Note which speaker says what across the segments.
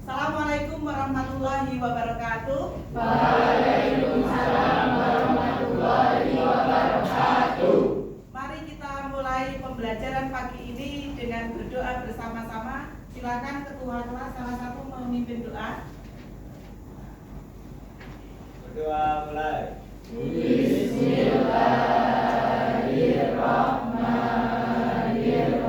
Speaker 1: Assalamualaikum warahmatullahi wabarakatuh.
Speaker 2: Waalaikumsalam warahmatullahi wabarakatuh.
Speaker 1: Mari kita mulai pembelajaran pagi ini dengan berdoa bersama-sama. Silakan ketua kelas salah satu memimpin doa.
Speaker 3: Berdoa mulai.
Speaker 2: Bismillahirrahmanirrahim.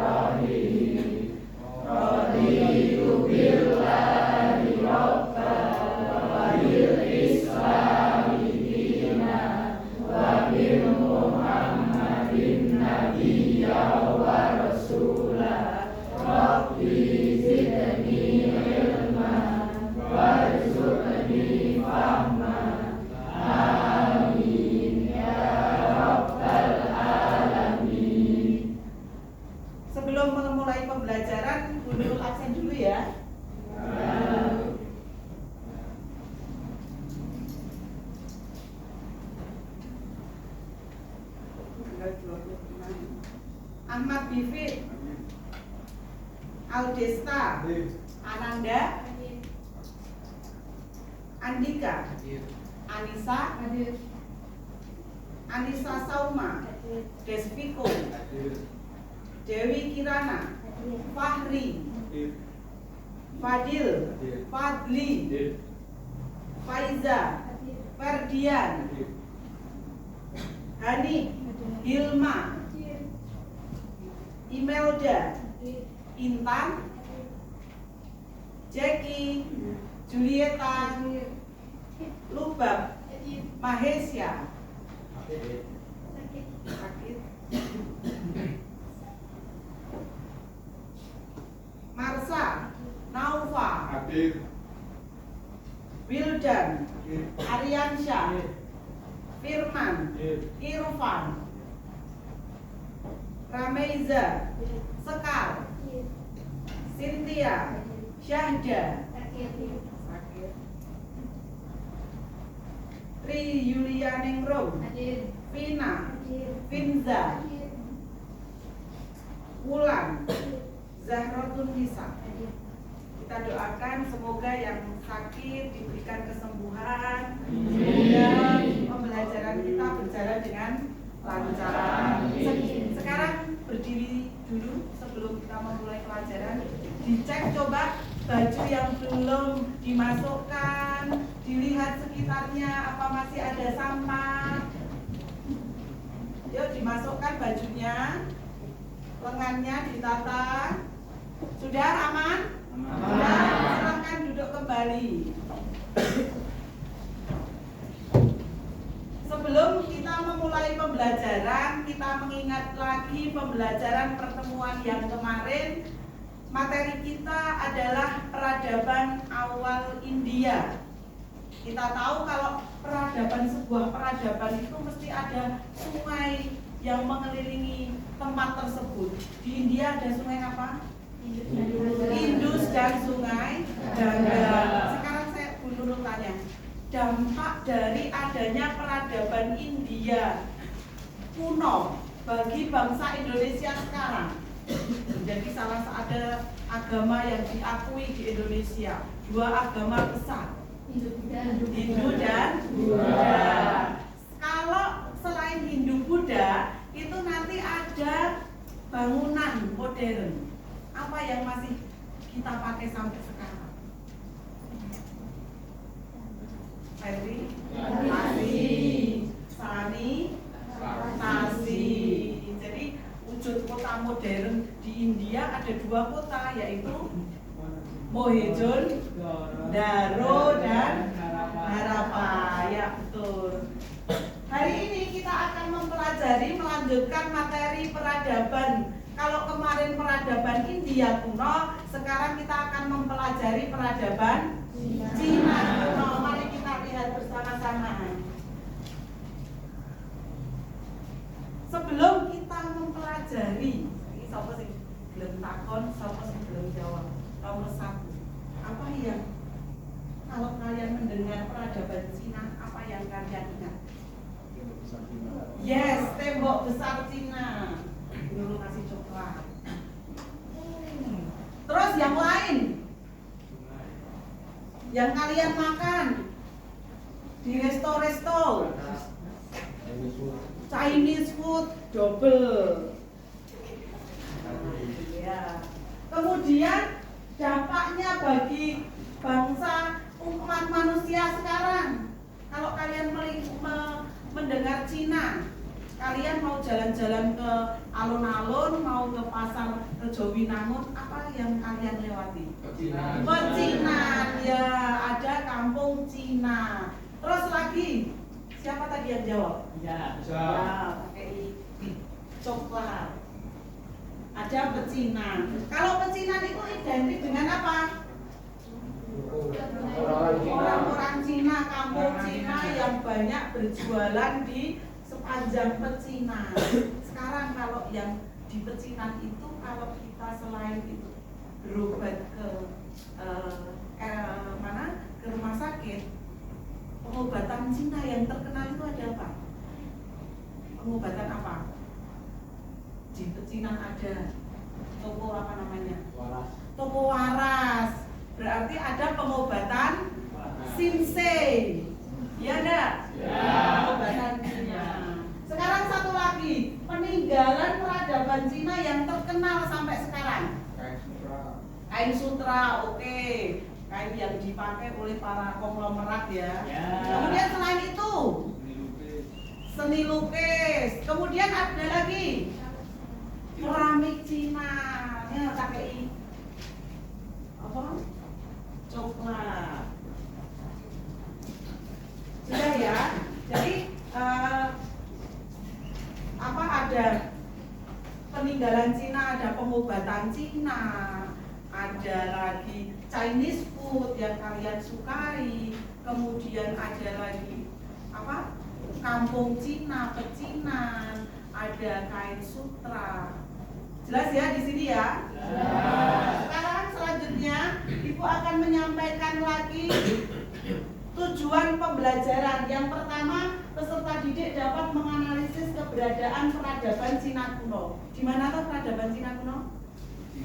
Speaker 2: Raditu billahi rabban wa bil islami dinan wa bi Muhammadin nabiyya wa rasulah. Rabbi zidni ilman warzuqni fahman. Amin ya rabbal alamin.
Speaker 1: Sebelum memulai pembelajaran, Guru absen dulu ya. Ahmad Bivit, Aldesta, Ananda, Andika, Anissa, Anissa Sauma, Desviko, Dewi Kirana, Fahri, Fadil, Fadli, Faiza, Ferdian, Hani, Hilma, Imelda, Intan, Jackie, Julieta, Lubab, Mahesya, sakit, Marsa, Naufa, Wildan, Aryansyah, Firman, Irfan, Rameiza, Sekar, Cynthia, Syahda, Tri Yulianingrum, Vina, Finza, Wulan, Zahratun Nisa. Kita doakan semoga yang sakit diberikan kesembuhan, semoga pembelajaran kita berjalan dengan lancar. Sekarang berdiri dulu sebelum kita memulai pelajaran. Dicek coba baju yang belum dimasukkan, dilihat sekitarnya apa masih ada sampah. Yuk dimasukkan bajunya, lengannya ditata. Sudah aman? Sudah, silakan duduk kembali. Sebelum kita memulai pembelajaran, kita mengingat lagi pembelajaran pertemuan yang kemarin. Materi kita adalah peradaban awal India. Kita tahu kalau sebuah peradaban itu mesti ada sungai yang mengelilingi tempat tersebut. Di India ada sungai apa? Indus dan sungai Gangga. Sekarang saya dulu tanya, dampak dari adanya peradaban India kuno bagi bangsa Indonesia sekarang. Jadi salah satu agama yang diakui di Indonesia, dua agama besar, Hindu dan Buddha. Kalau selain Hindu Buddha itu nanti ada bangunan modern. Apa yang masih kita pakai sampai sekarang? Ferry, sanitasi. Jadi wujud kota modern di India ada dua kota, yaitu Mohenjo-daro dan Harappa. Ya betul. Hari ini kita akan melanjutkan materi peradaban. Kalau kemarin peradaban India kuno, sekarang kita akan mempelajari peradaban Cina kuno. Mari kita lihat bersama-sama. Sebelum kita mempelajari, ini siapa sih belum takon, siapa sih belum jawab. Nomor 1, apa yang kalau kalian mendengar peradaban Cina, apa yang kalian ingat? Yes, tembok besar Cina. Dulu kasih coklat. Terus yang lain? yang kalian makan di resto-resto, Chinese food double. Ya. Kemudian dampaknya bagi bangsa umat manusia sekarang. Kalau kalian mendengar Cina, kalian mau jalan-jalan ke alun-alun, mau ke pasar Rejowinangun, apa yang kalian lewati? Pecinan, ya, ada kampung Cina. Terus lagi, siapa tadi yang jawab? Ya, pakai coklat. Ada pecinan. Kalau pecinan itu identik dengan apa? Orang-orang Cina, kampung Cina yang banyak berjualan di sepanjang pecinan. Sekarang kalau yang di pecinan itu, kalau kita selain itu berobat ke ke rumah sakit, pengobatan Cina yang terkenal itu ada apa? Pengobatan apa? Di pecinan ada toko apa namanya? Toko waras. Berarti ada pengobatan Sinsei. Ya enggak? Ya. Pengobatan Cina. Sekarang satu lagi, peninggalan peradaban Cina yang terkenal sampai sekarang. Kain sutra, oke. Kain yang dipakai oleh para konglomerat ya. Kemudian selain itu, seni lukis. Kemudian ada lagi keramik Cina. Ya, pakai apa? Coklat. Sudah ya. Jadi ada peninggalan Cina, ada pengobatan Cina, ada lagi Chinese food yang kalian sukai, kemudian ada lagi apa? Kampung Cina, pecinan, ada kain sutra. Jelas ya di sini ya? Sekarang selanjutnya Ibu akan menyampaikan lagi tujuan pembelajaran. Yang pertama, peserta didik dapat menganalisis keberadaan peradaban Cina kuno. Di mana tuh peradaban Cina kuno?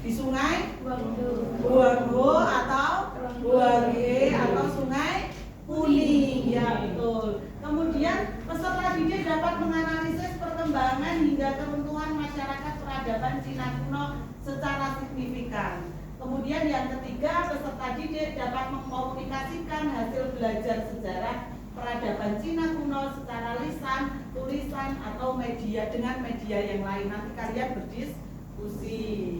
Speaker 1: Di sungai Huanghe atau Huanghe atau sungai Kuning. Ya betul. Kemudian peserta didik dapat menganalisis perkembangan hingga keruntuhan masyarakat peradaban Cina kuno secara signifikan. Kemudian yang ketiga, peserta didik dapat mengkomunikasikan hasil belajar sejarah peradaban Cina kuno secara lisan, tulisan, atau media dengan media yang lain. Nanti kalian berdiskusi.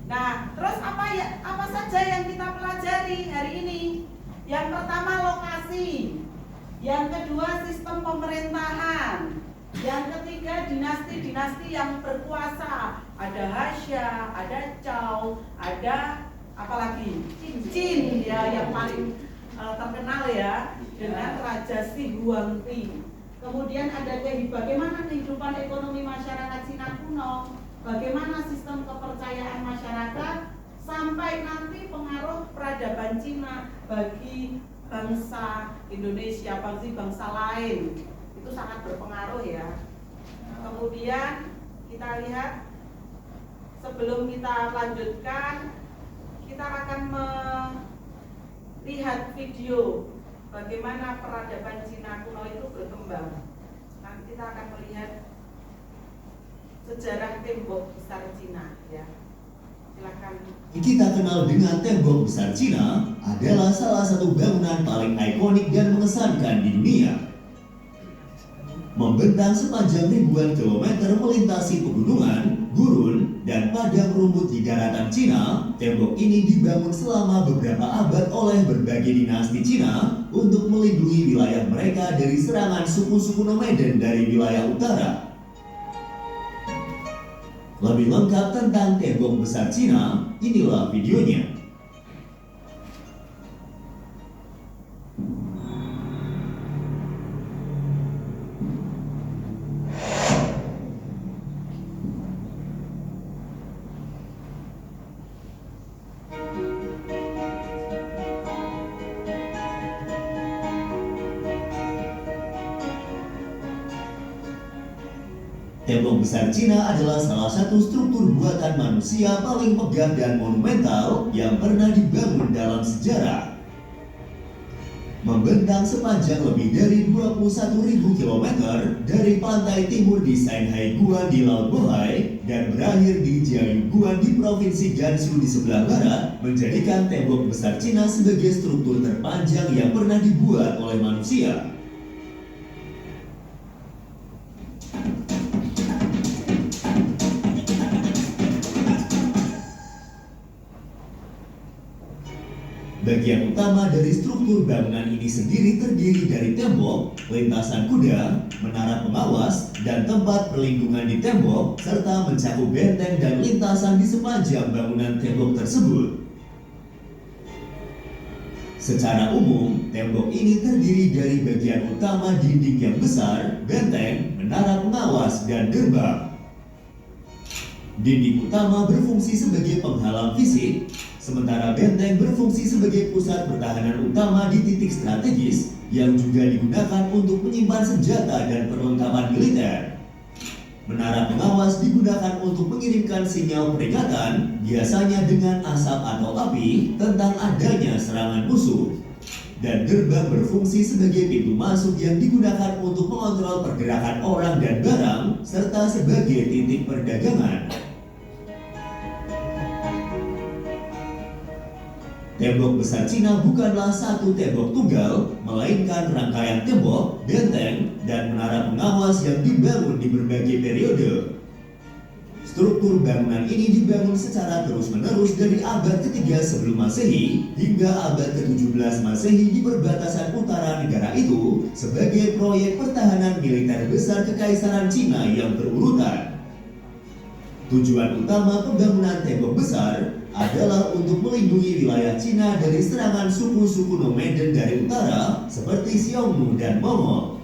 Speaker 1: Nah, terus apa saja yang kita pelajari hari ini? Yang pertama lokasi, yang kedua sistem pemerintahan, yang ketiga dinasti-dinasti yang berkuasa. Ada Hasya, ada Chow, ada apalagi Qin ya yang paling terkenal ya dengan Raja Si Huangti. Kemudian ada bagaimana kehidupan ekonomi masyarakat Cina kuno, bagaimana sistem kepercayaan masyarakat, sampai nanti pengaruh peradaban Cina bagi bangsa Indonesia, bangsa lain. Itu sangat berpengaruh ya. Kemudian kita lihat, sebelum kita lanjutkan, kita akan melihat video bagaimana peradaban Cina kuno itu berkembang. Nanti kita akan melihat sejarah tembok besar Cina ya. Silakan.
Speaker 4: Kita kenal dengan tembok besar Cina adalah salah satu bangunan paling ikonik dan mengesankan di dunia. Membentang sepanjang ribuan kilometer melintasi pegunungan, gurun, dan padang rumput di daratan Cina, tembok ini dibangun selama beberapa abad oleh berbagai dinasti Cina untuk melindungi wilayah mereka dari serangan suku-suku nomaden dari wilayah utara. Lebih lengkap tentang tembok besar Cina, inilah videonya. Tembok besar Cina adalah salah satu struktur buatan manusia paling megah dan monumental yang pernah dibangun dalam sejarah. membentang sepanjang lebih dari 21.000 km dari pantai timur di Shanghai Guan di Laut Bohai dan berakhir di Jiangyu Guan di Provinsi Gansu di sebelah barat, menjadikan tembok besar Cina sebagai struktur terpanjang yang pernah dibuat oleh manusia. Bagian utama dari struktur bangunan ini sendiri terdiri dari tembok, lintasan kuda, menara pengawas, dan tempat perlindungan di tembok, serta mencakup benteng dan lintasan di sepanjang bangunan tembok tersebut. Secara umum, tembok ini terdiri dari bagian utama dinding yang besar, benteng, menara pengawas, dan gerbang. Dinding utama berfungsi sebagai penghalang fisik, sementara benteng berfungsi sebagai pusat pertahanan utama di titik strategis yang juga digunakan untuk menyimpan senjata dan perlengkapan militer. Menara pengawas digunakan untuk mengirimkan sinyal peringatan, biasanya dengan asap atau api, tentang adanya serangan musuh. Dan gerbang berfungsi sebagai pintu masuk yang digunakan untuk mengontrol pergerakan orang dan barang, serta sebagai titik perdagangan. Tembok besar Cina bukanlah satu tembok tunggal, melainkan rangkaian tembok, benteng, dan menara pengawas yang dibangun di berbagai periode. Struktur bangunan ini dibangun secara terus-menerus dari abad ke-3 sebelum Masehi hingga abad ke-17 Masehi di perbatasan utara negara itu sebagai proyek pertahanan militer besar Kekaisaran Cina yang berurutan. Tujuan utama pembangunan tembok besar adalah untuk melindungi wilayah Cina dari serangan suku-suku nomaden dari utara seperti Xiongnu dan Mongol.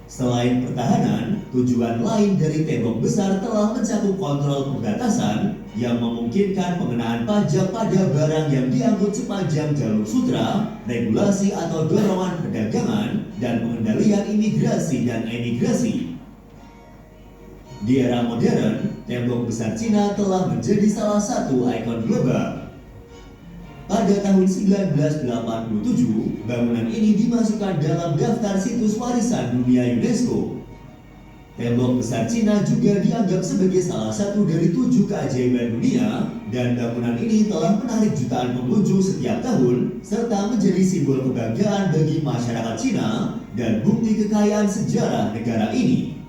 Speaker 4: Selain pertahanan, tujuan lain dari tembok besar telah mencakup kontrol perbatasan yang memungkinkan pengenaan pajak pada barang yang diangkut sepanjang jalur sutra, regulasi atau dorongan perdagangan, dan pengendalian imigrasi dan emigrasi. Di era modern, tembok besar Cina telah menjadi salah satu ikon global. Pada tahun 1987, bangunan ini dimasukkan dalam daftar situs warisan dunia UNESCO. Tembok besar Cina juga dianggap sebagai salah satu dari 7 keajaiban dunia, dan bangunan ini telah menarik jutaan pengunjung setiap tahun, serta menjadi simbol kebanggaan bagi masyarakat Cina dan bukti kekayaan sejarah negara ini.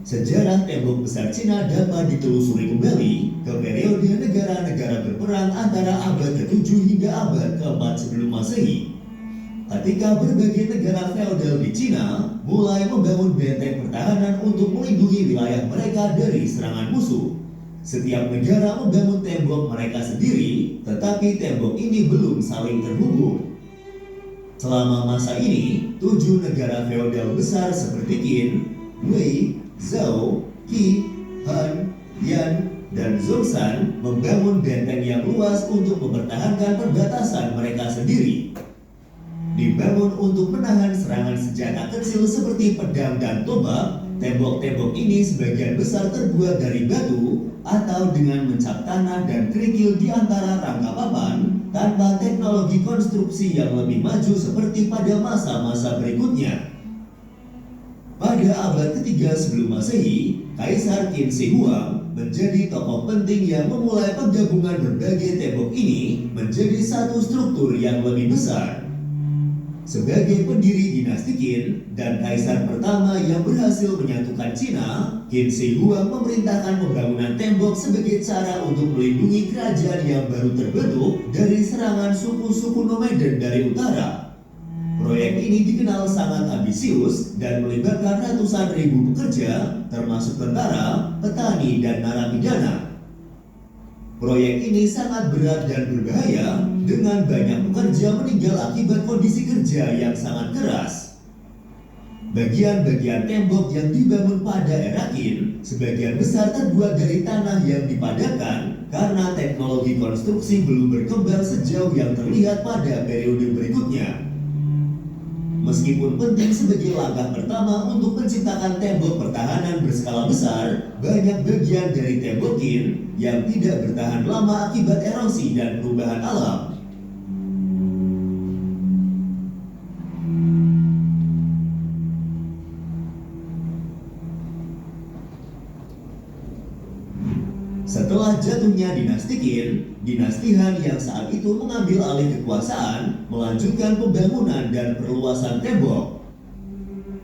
Speaker 4: Sejarah tembok besar Cina dapat ditelusuri kembali ke periode negara-negara berperang antara abad ke-7 hingga abad ke-4 sebelum Masehi. Ketika berbagai negara feodal di Cina mulai membangun benteng pertahanan untuk melindungi wilayah mereka dari serangan musuh. Setiap negara membangun tembok mereka sendiri, tetapi tembok ini belum saling terhubung. Selama masa ini, 7 negara feodal besar seperti Qin, Wei, Zhou, Qi, Han, Yan, dan Zhongshan membangun benteng yang luas untuk mempertahankan perbatasan mereka sendiri. Dibangun untuk menahan serangan senjata kecil seperti pedang dan tombak, tembok-tembok ini sebagian besar terbuat dari batu atau dengan mencap tanah dan kerikil di antara rangka papan tanpa teknologi konstruksi yang lebih maju seperti pada masa-masa berikutnya. Pada abad ke-3 sebelum Masehi, Kaisar Qin Shi Huang menjadi tokoh penting yang memulai penggabungan berbagai tembok ini menjadi satu struktur yang lebih besar. Sebagai pendiri dinasti Qin dan kaisar pertama yang berhasil menyatukan Cina, Qin Shi Huang memerintahkan pembangunan tembok sebagai cara untuk melindungi kerajaan yang baru terbentuk dari serangan suku-suku nomaden dari utara. Proyek ini dikenal sangat ambisius dan melibatkan ratusan ribu pekerja, termasuk tentara, petani, dan narapidana. Proyek ini sangat berat dan berbahaya, dengan banyak pekerja meninggal akibat kondisi kerja yang sangat keras. Bagian-bagian tembok yang dibangun pada era Qin sebagian besar terbuat dari tanah yang dipadatkan karena teknologi konstruksi belum berkembang sejauh yang terlihat pada periode berikutnya. Meskipun penting sebagai langkah pertama untuk menciptakan tembok pertahanan berskala besar, banyak bagian dari tembok Qin yang tidak bertahan lama akibat erosi dan perubahan alam. Setelah jatuhnya dinasti Qin, dinasti Han yang saat itu mengambil alih kekuasaan, melanjutkan pembangunan dan perluasan tembok.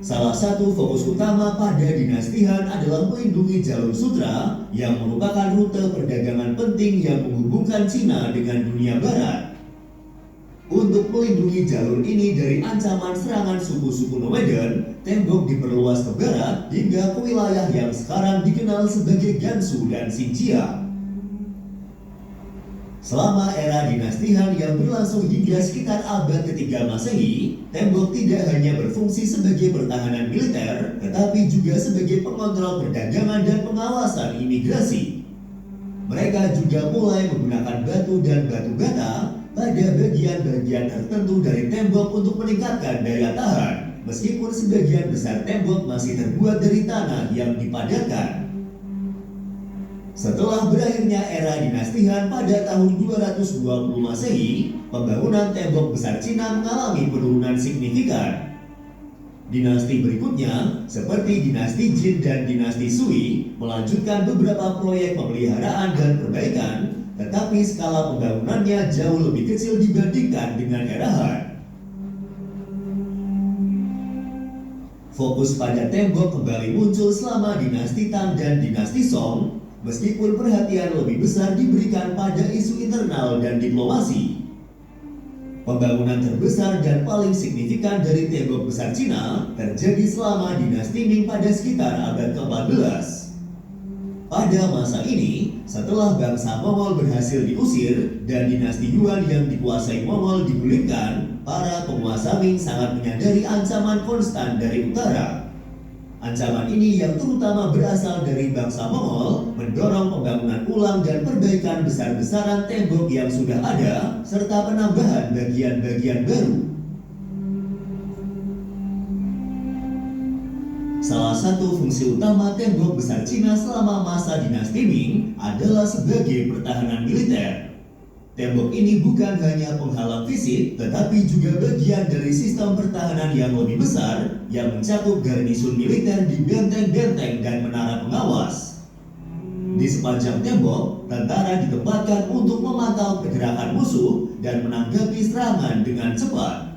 Speaker 4: Salah satu fokus utama pada dinasti Han adalah melindungi jalur sutra yang merupakan rute perdagangan penting yang menghubungkan Cina dengan dunia barat. Untuk melindungi jalur ini dari ancaman serangan suku-suku Norwegian, tembok diperluas ke barat hingga ke wilayah yang sekarang dikenal sebagai Gansu dan Xinjiang. Selama era dinasti Han yang berlangsung hingga sekitar abad ke-3 Masehi, tembok tidak hanya berfungsi sebagai pertahanan militer, tetapi juga sebagai pengontrol perdagangan dan pengawasan imigrasi. Mereka juga mulai menggunakan batu dan batu bata pada bagian-bagian tertentu dari tembok untuk meningkatkan daya tahan, meskipun sebagian besar tembok masih terbuat dari tanah yang dipadatkan. Setelah berakhirnya era dinasti Han pada tahun 220 Masehi, pembangunan tembok besar Cina mengalami penurunan signifikan. Dinasti berikutnya, seperti dinasti Jin dan dinasti Sui, melanjutkan beberapa proyek pemeliharaan dan perbaikan, tetapi skala pembangunannya jauh lebih kecil dibandingkan dengan era Han. Fokus pada tembok kembali muncul selama dinasti Tang dan dinasti Song, meskipun perhatian lebih besar diberikan pada isu internal dan diplomasi. Pembangunan terbesar dan paling signifikan dari tembok besar Cina terjadi selama dinasti Ming pada sekitar abad ke-14. Pada masa ini, setelah bangsa Mongol berhasil diusir dan dinasti Yuan yang dikuasai Mongol digulingkan, para penguasa Ming sangat menyadari ancaman konstan dari utara. Ancaman ini yang terutama berasal dari bangsa Mongol mendorong pembangunan ulang dan perbaikan besar-besaran tembok yang sudah ada serta penambahan bagian-bagian baru. Salah satu fungsi utama tembok besar Cina selama masa dinasti Ming adalah sebagai pertahanan militer. Tembok ini bukan hanya penghalang fisik, tetapi juga bagian dari sistem pertahanan yang lebih besar yang mencakup garnisun militer di benteng-benteng dan menara pengawas. Di sepanjang tembok, tentara ditempatkan untuk memantau pergerakan musuh dan menanggapi serangan dengan cepat.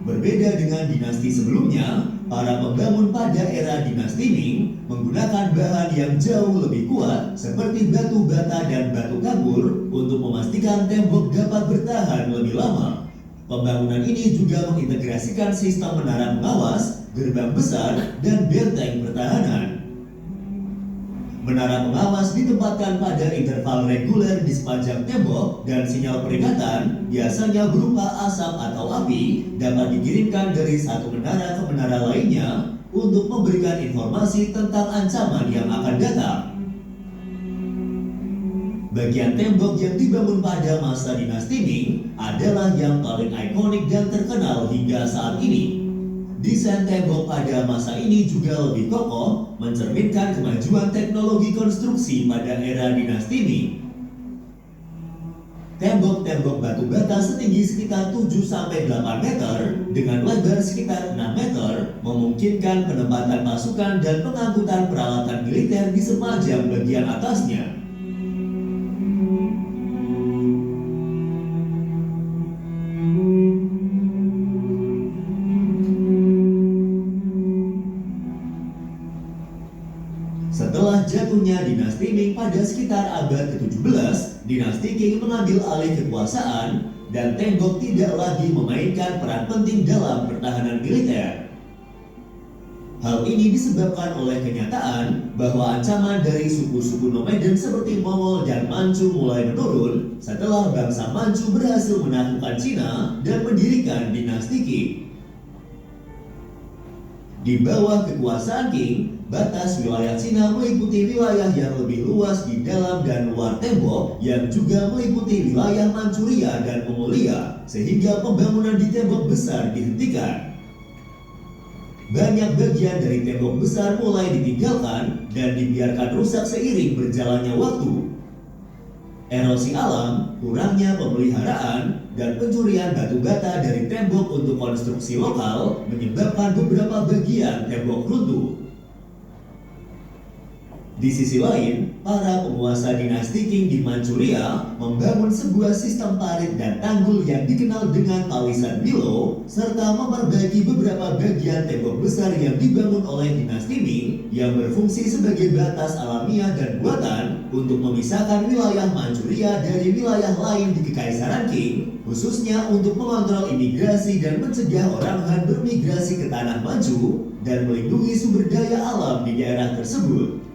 Speaker 4: Berbeda dengan dinasti sebelumnya, para pembangun pada era dinasti Ming menggunakan bahan yang jauh lebih kuat seperti batu bata dan batu kapur untuk memastikan tembok dapat bertahan lebih lama. Pembangunan ini juga mengintegrasikan sistem menara pengawas, gerbang besar, dan benteng pertahanan. Menara pengawas ditempatkan pada interval reguler di sepanjang tembok dan sinyal peringatan, biasanya berupa asap atau api, dapat dikirimkan dari satu menara ke menara lainnya untuk memberikan informasi tentang ancaman yang akan datang. Bagian tembok yang dibangun pada masa dinasti Ming adalah yang paling ikonik dan terkenal hingga saat ini. Desain tembok pada masa ini juga lebih kokoh, mencerminkan kemajuan teknologi konstruksi pada era dinasti Ming. Tembok-tembok batu bata setinggi sekitar 7-8 meter dengan lebar sekitar 6 meter memungkinkan penempatan pasukan dan pengangkutan peralatan militer di sepanjang bagian atasnya. Setelah jatuhnya dinasti Ming pada sekitar abad ke-17, dinasti Qing mengambil alih kekuasaan dan tembok tidak lagi memainkan peran penting dalam pertahanan militer. Hal ini disebabkan oleh kenyataan bahwa ancaman dari suku-suku nomaden seperti Mongol dan Manchu mulai menurun setelah bangsa Manchu berhasil menaklukkan Cina dan mendirikan dinasti Qing. Di bawah kekuasaan Qing, batas wilayah Cina meliputi wilayah yang lebih luas di dalam dan luar tembok yang juga meliputi wilayah Manchuria dan Mongolia, sehingga pembangunan di tembok besar dihentikan. Banyak bagian dari tembok besar mulai ditinggalkan dan dibiarkan rusak seiring berjalannya waktu. Erosi alam, kurangnya pemeliharaan, dan pencurian batu bata dari tembok untuk konstruksi lokal menyebabkan beberapa bagian tembok runtuh. Di sisi lain, para penguasa dinasti Qing di Manchuria membangun sebuah sistem parit dan tanggul yang dikenal dengan palisan Milo, serta memperbaiki beberapa bagian tembok besar yang dibangun oleh dinasti Ming yang berfungsi sebagai batas alamiah dan buatan untuk memisahkan wilayah Manchuria dari wilayah lain di Kekaisaran Qing, khususnya untuk mengontrol imigrasi dan mencegah orang Han bermigrasi ke tanah Manchu dan melindungi sumber daya alam di daerah tersebut.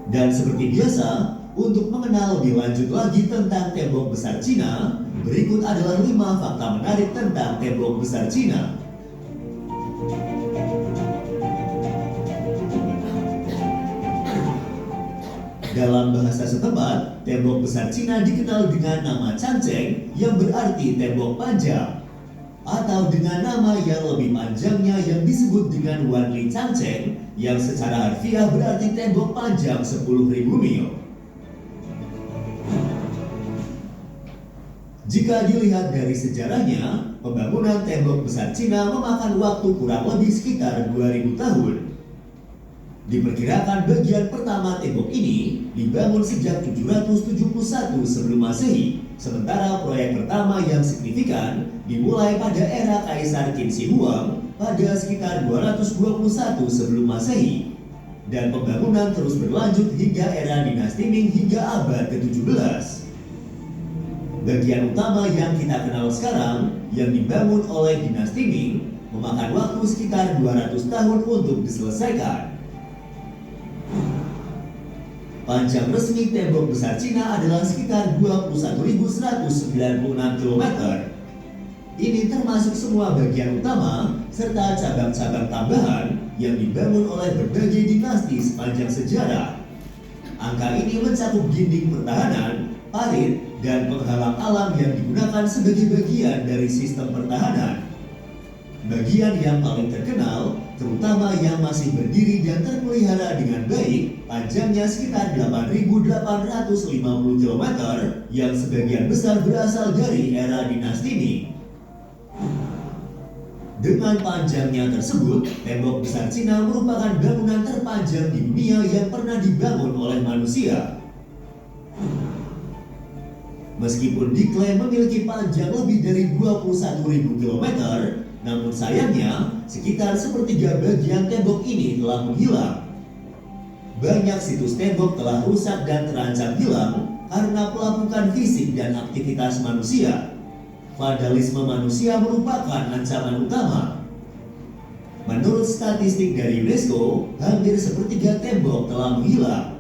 Speaker 4: Dan seperti biasa, untuk mengenal lebih lanjut lagi tentang tembok besar Cina, berikut adalah 5 fakta menarik tentang tembok besar Cina. Dalam bahasa setempat, tembok besar Cina dikenal dengan nama Changcheng yang berarti tembok panjang, atau dengan nama yang lebih panjangnya yang disebut dengan Wanli Changcheng yang secara harfiah berarti tembok panjang 10.000 mil. Jika dilihat dari sejarahnya, pembangunan tembok besar Cina memakan waktu kurang lebih sekitar 2000 tahun. Diperkirakan bagian pertama tembok ini dibangun sejak 771 sebelum Masehi, sementara proyek pertama yang signifikan dimulai pada era Kaisar Qin Shi Huang pada sekitar 221 sebelum Masehi, dan pembangunan terus berlanjut hingga era dinasti Ming hingga abad ke-17. Bagian utama yang kita kenal sekarang yang dibangun oleh dinasti Ming memakan waktu sekitar 200 tahun untuk diselesaikan. Panjang resmi tembok besar Cina adalah sekitar 21.196 km. Ini termasuk semua bagian utama serta cabang-cabang tambahan yang dibangun oleh berbagai dinasti sepanjang sejarah. Angka ini mencakup dinding pertahanan, parit, dan penghalang alam yang digunakan sebagai bagian dari sistem pertahanan. Bagian yang paling terkenal, terutama yang masih berdiri dan terpelihara dengan baik, panjangnya sekitar 8.850 km yang sebagian besar berasal dari era dinasti Ming. Dengan panjangnya tersebut, tembok besar Cina merupakan bangunan terpanjang di dunia yang pernah dibangun oleh manusia. Meskipun diklaim memiliki panjang lebih dari 21.000 km, namun sayangnya, sekitar sepertiga bagian tembok ini telah menghilang. Banyak situs tembok telah rusak dan terancam hilang karena pelapukan fisik dan aktivitas manusia. Vandalisme manusia merupakan ancaman utama. Menurut statistik dari UNESCO, hampir sepertiga tembok telah menghilang.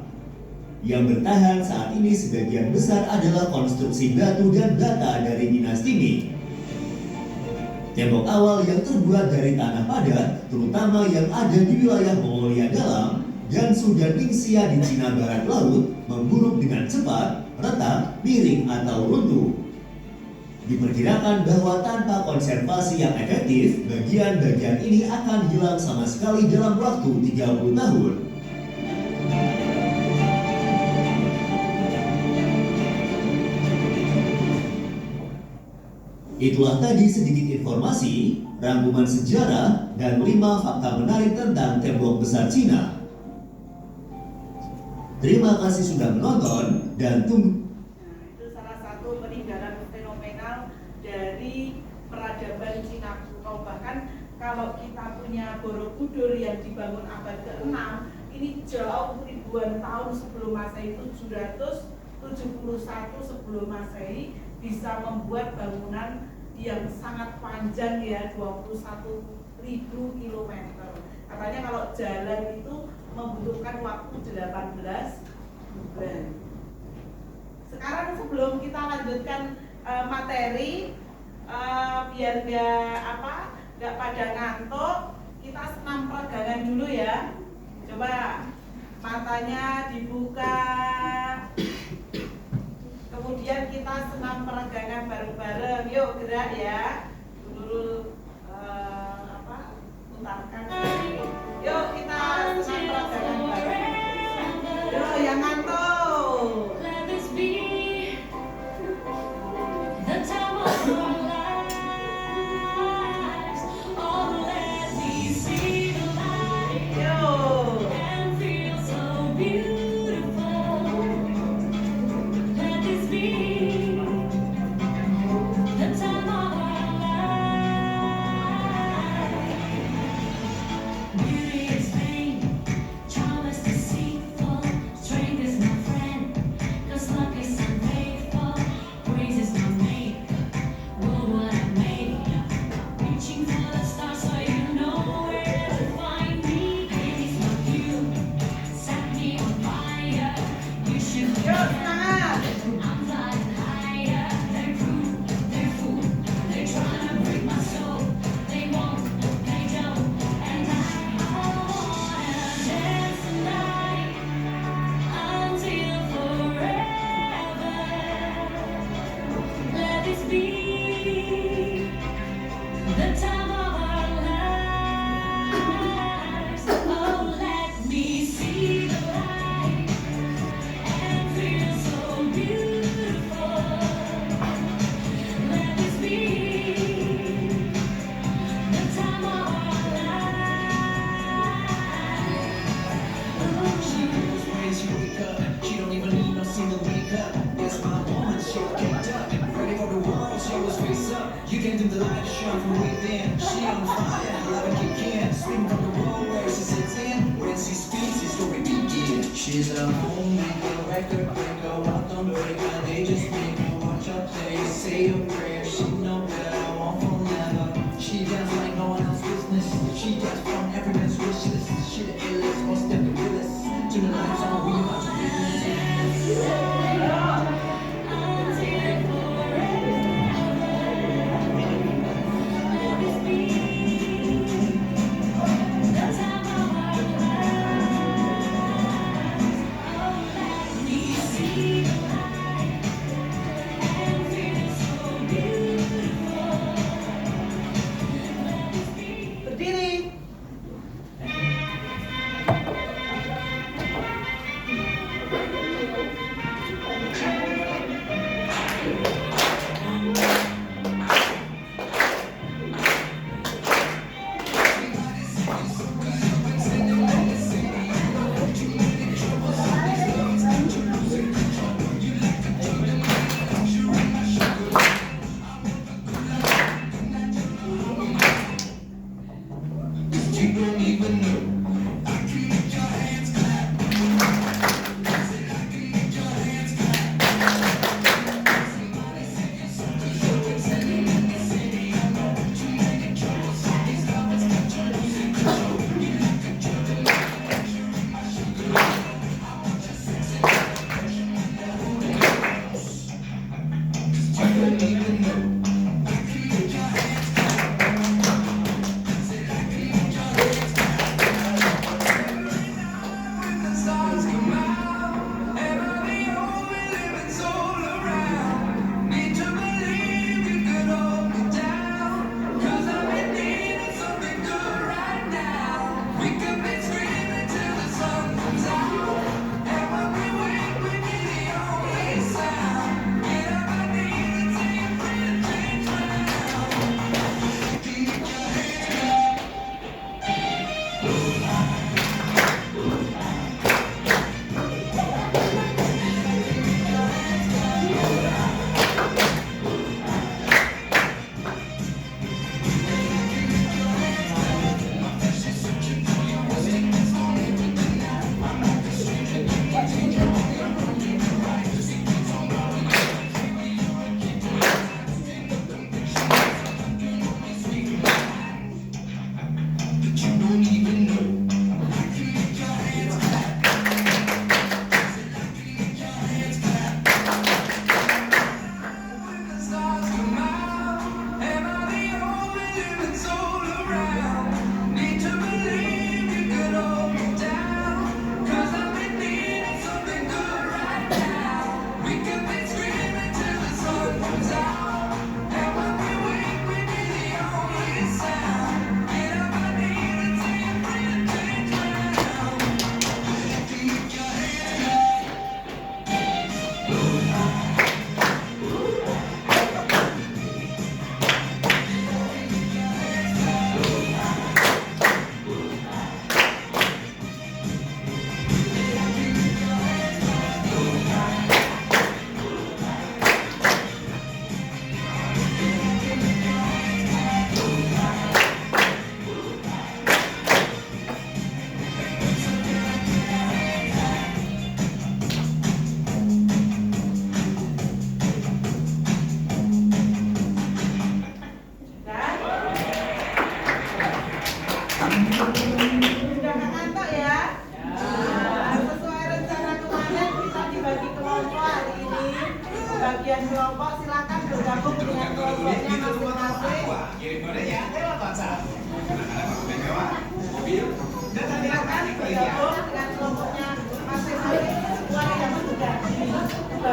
Speaker 4: Yang bertahan saat ini sebagian besar adalah konstruksi batu dan bata dari dinasti Ming. Tembok awal yang terbuat dari tanah padat, terutama yang ada di wilayah Mongolia Dalam, Gansu dan Ningxia di Cina Barat Laut, memburuk dengan cepat, retak, miring, atau runtuh. Diperkirakan bahwa tanpa konservasi yang efektif, bagian-bagian ini akan hilang sama sekali dalam waktu 30 tahun. Itulah tadi sedikit informasi, rangkuman sejarah, dan 5 fakta menarik tentang tembok besar Cina. Terima kasih sudah menonton dan tunggu.
Speaker 1: Itu salah satu peninggalan fenomena kalau kita punya Borobudur yang dibangun abad ke-6, ini jauh ribuan tahun sebelum Masehi, 771 sebelum Masehi, bisa membuat bangunan yang sangat panjang ya, 21.000 kilometer. Katanya kalau jalan itu membutuhkan waktu 18 bulan. Sekarang sebelum kita lanjutkan materi, biar nggak pada ngantuk, kita senam peregangan dulu ya. Coba matanya dibuka, kemudian kita senam peregangan bareng-bareng. Yuk gerak ya. Dulu putarkan. Yuk kita senam peregangan bareng. Yuk yang ngantuk.
Speaker 2: Let this be the time of our lives. Oh, let me see the light
Speaker 1: Yuk.
Speaker 2: and feel so beautiful. Let this be the time of our lives. Beauty is vain, charm is deceitful, strength is my friend, 'cause luck is unfaithful, praise is my mate, world what I made, reaching for the stars so you know where to find me. It is my view, set me on fire, you should
Speaker 1: Yuk semangat.
Speaker 2: I'm flying higher, they're rude, they're fool, they're trying to break my soul, they won't, they don't, and I wanna dance tonight until forever. Let this be the time of our lives. Oh, let me see the light and feel so beautiful. Let this be the time of our lives.
Speaker 5: She knows when she wake up. She don't even need no single makeup. That's my woman, she picked up. Ready for the world, she always face up. You can do the light shine from within. She on fire, love and kick in. Swing from the road where she sits in. When she speaks, the story begins. She's a homemaker, record breaker. Walk on breaker, they just make her watch her play. Say a prayer, she know that I won't forever. She dance like no one else's business. She dance from every man's wish list. She the illest, most step the realest. To the lights on, we about to business.
Speaker 2: Until forever. Let this be the time of our lives. Oh, let me see the light and feel so beautiful.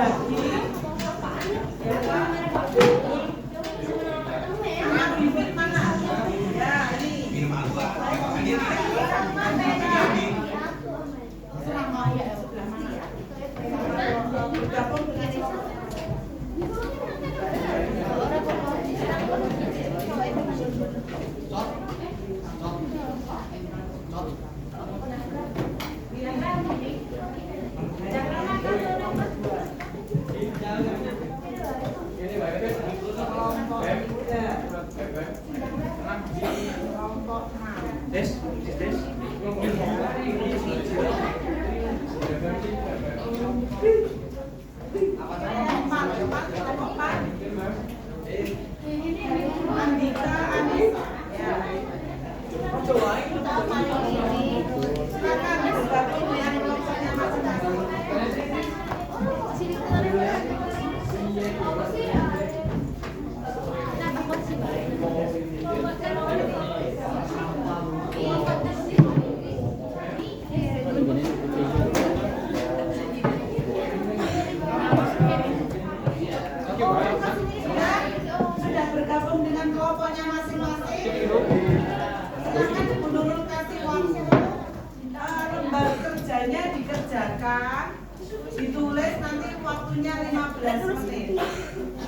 Speaker 1: dibagi. Ya kan? Anak bibit mana? Ya ini. Sebelah mana? Bergabung dengan kelompok 4. Andika, Anissa. Ya. Silakan bergabung dengan kelompoknya masing-masing. Sudah bergabung dengan kelompoknya masing-masing. Silakan menurut kasih waktu lembar kerjanya dikerjakan, ditulis nanti waktunya 15 menit.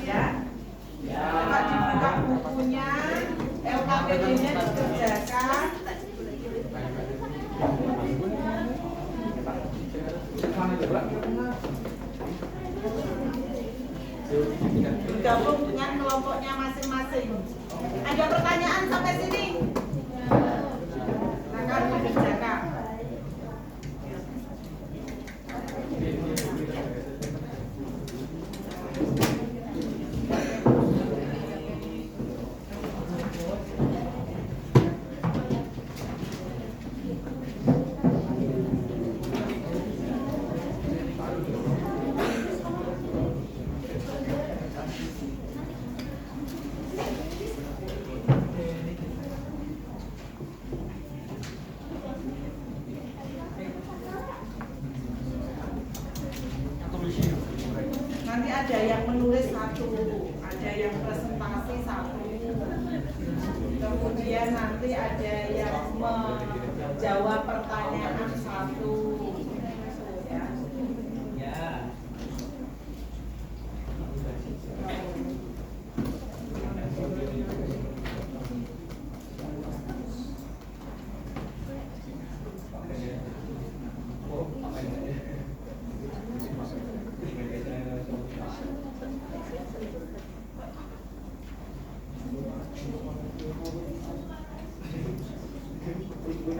Speaker 1: Ya. Coba dibuka bukunya, LKPD-nya dikerjakan. Bergabung dengan kelompoknya masing-masing. Ada pertanyaan sampai sini? Silakan dikerjakan. Nanti ada yang menulis 1, ada yang presentasi 1. Kemudian nanti ada yang menjawab pertanyaan 1. Ya.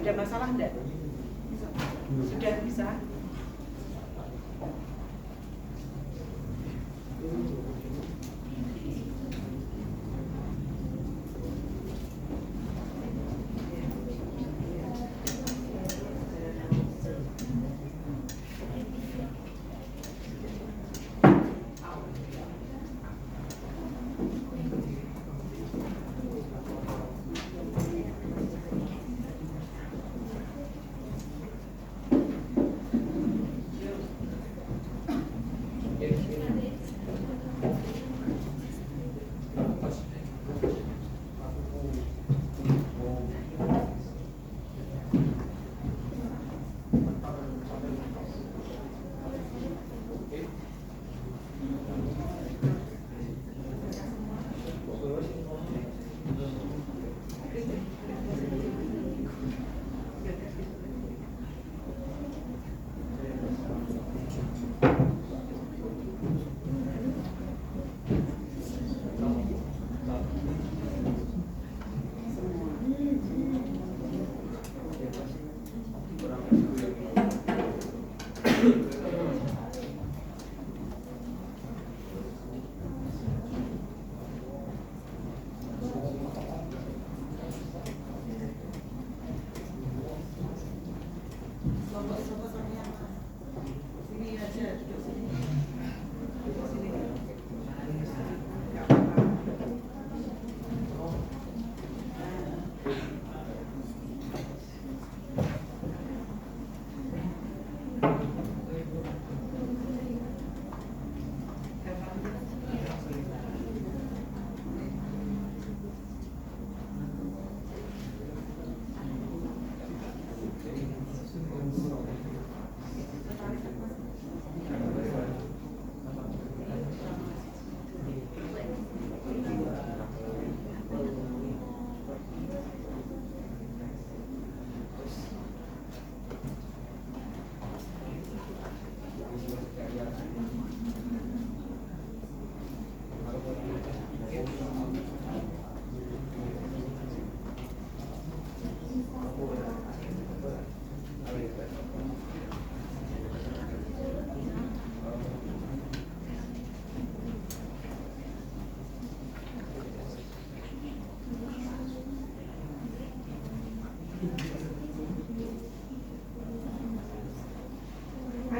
Speaker 1: Ada masalah enggak? Sudah bisa?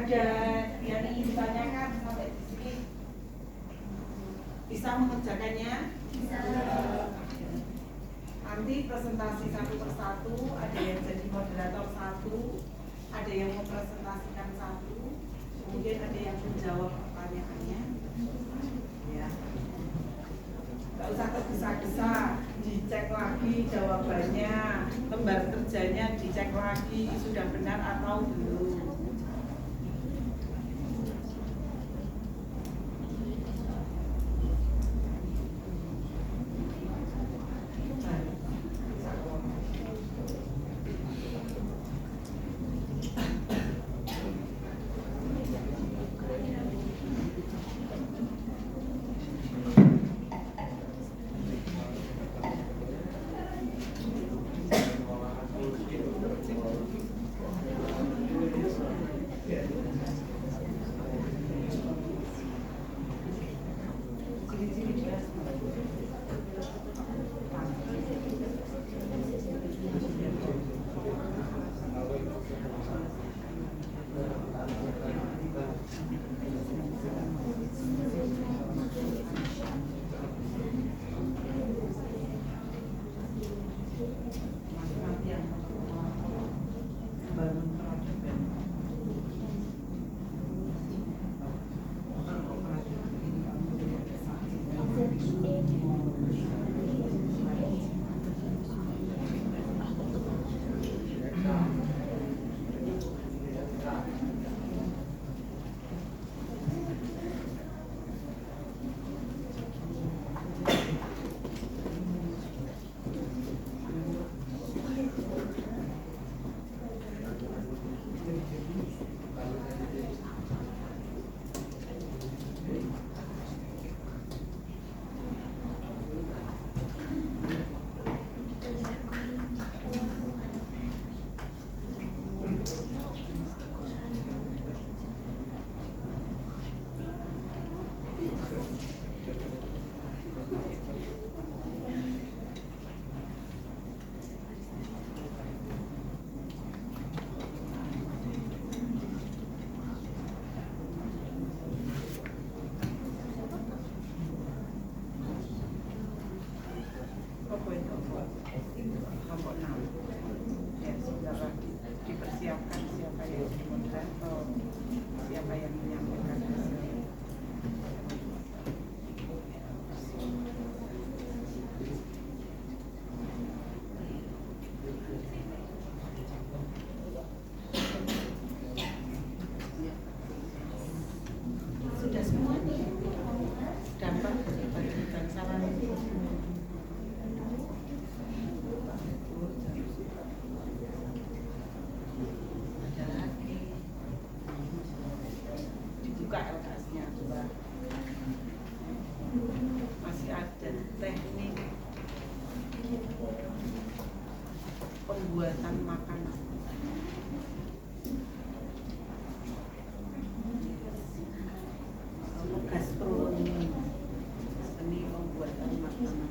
Speaker 1: Ada yang ingin ditanyakan sampai di sini? Bisa mengerjakannya? Bisa. Nanti presentasi satu persatu, ada yang jadi moderator satu, ada yang mempresentasikan satu, kemudian ada yang menjawab pertanyaannya. Ya. Nggak usah tergesa-gesa, dicek lagi jawabannya, lembar kerjanya dicek lagi sudah benar atau belum. Kelompok 6 ya sudah dipersiapkan siapa yang moderator, siapa yang menyampaikan hasil. Sudah semua dapat bagikan saran. Ada lagi dibuka LKS-nya coba. Masih ada teknik pembuatan makanan. Gastronomi, seni pembuatan makanan.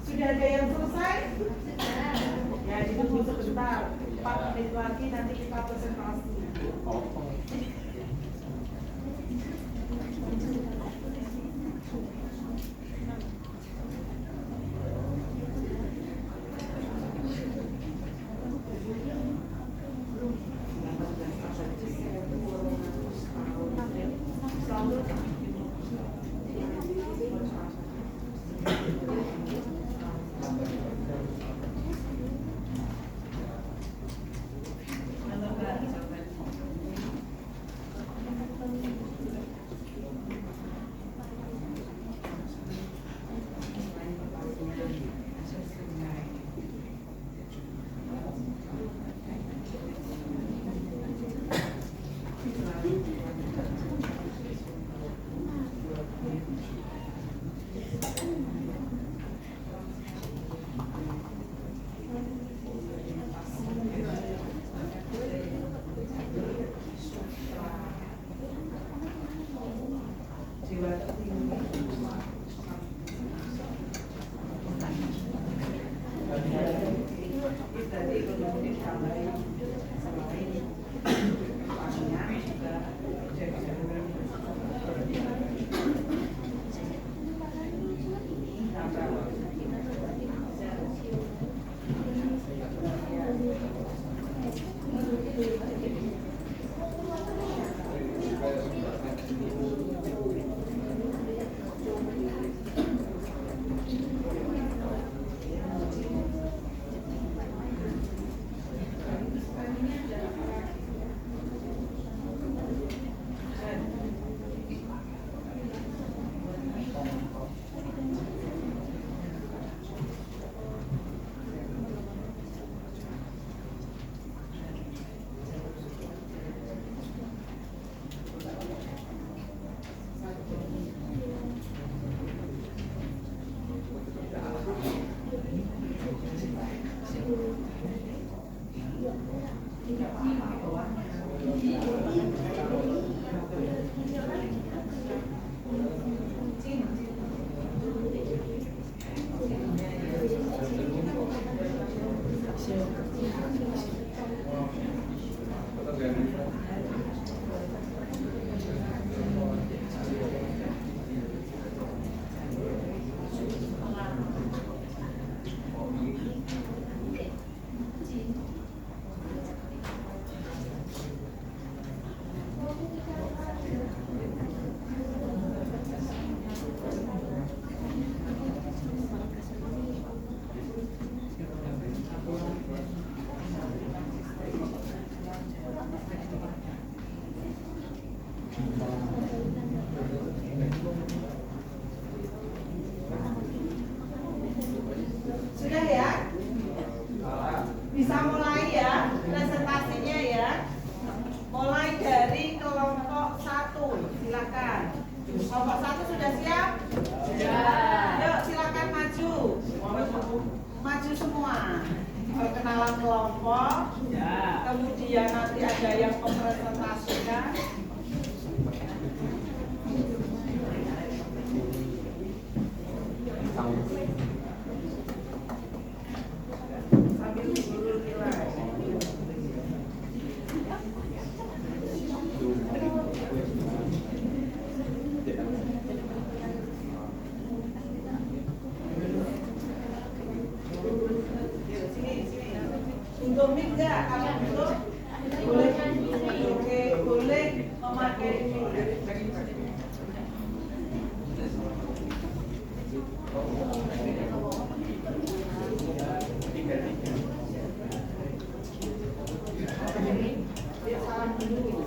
Speaker 1: Sudah ada yang selesai? Ya, ditunggu sebentar. 4 menit lagi nanti kita presentasi. maju semua. Perkenalan kelompok. Kemudian nanti ada yang mempresentasikan. Sambil dulu nilai. Untuk mic enggak? Kalau untuk boleh, oke, boleh memakai mic. Salam dulu.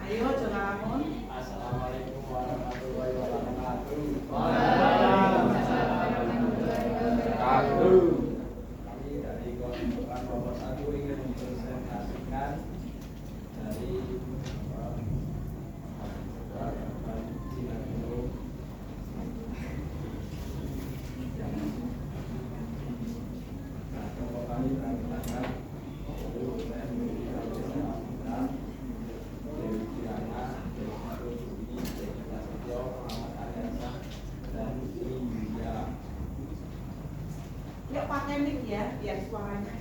Speaker 1: Ayo, coba lamun.
Speaker 3: Assalamualaikum warahmatullahi wabarakatuh. Kami dari kelompok nomor 1 ingin mempresentasikan dari Cina dulu. Nah, kelompok kami berangkat dulu saya memiliki salam Dewi Kirana, Dewi Satu, Dewi Prasetyo, Muhammad Aryasa, dan Yulia.
Speaker 1: Yuk pakai mic ya, biar suaranya.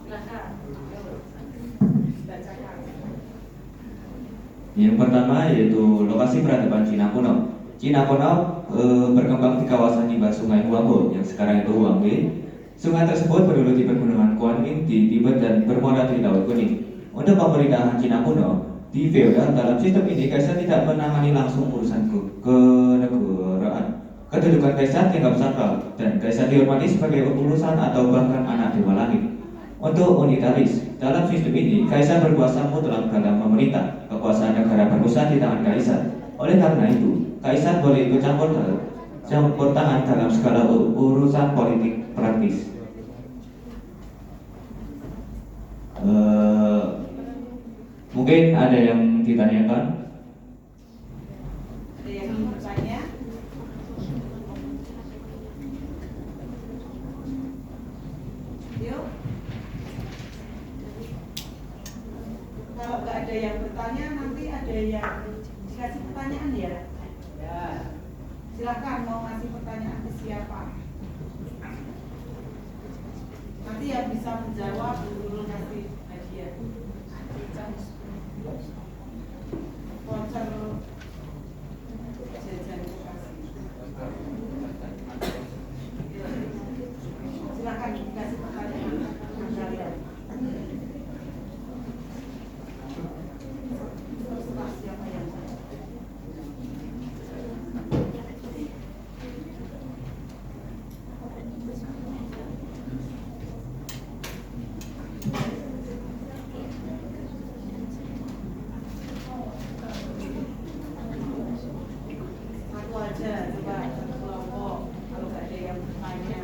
Speaker 1: Silakan. Bacakan.
Speaker 6: Yang pertama yaitu lokasi peradaban Cina kuno. Cina kuno berkembang di kawasan limbah Sungai Huanghe yang sekarang itu Huanghe. Sungai tersebut berhulu di pegunungan Guanyin di Tibet dan bermuara di Laut Kuning. Untuk pemerintahan Cina kuno, di feodal dalam sistem ini kaisar tidak menangani langsung urusan kenegaraan. Kedudukan kaisar dianggap sakral dan kaisar dihormati sebagai utusan atau bahkan anak dewa langit. Untuk unitaris, dalam sistem ini kaisar berkuasa mutlak dalam pemerintah. Kekuasaan negara berpusat di tangan kaisar. Oleh karena itu, kaisar boleh ikut campur tangan dalam segala urusan politik praktis. Mungkin ada yang ditanyakan?
Speaker 1: Ada yang ingin bertanya? Yuk. Kalau nggak ada yang bertanya, nanti ada yang dikasih pertanyaan ya? Ya. Silakan mau ngasih pertanyaan ke siapa? Nanti yang bisa menjawab dulu kasih hadiah. Voucher jajan kasih. Silakan dikasih pertanyaan kalian. Terserah siapa yang satu aja, coba satu kelompok. Kalau nggak ada yang bertanya.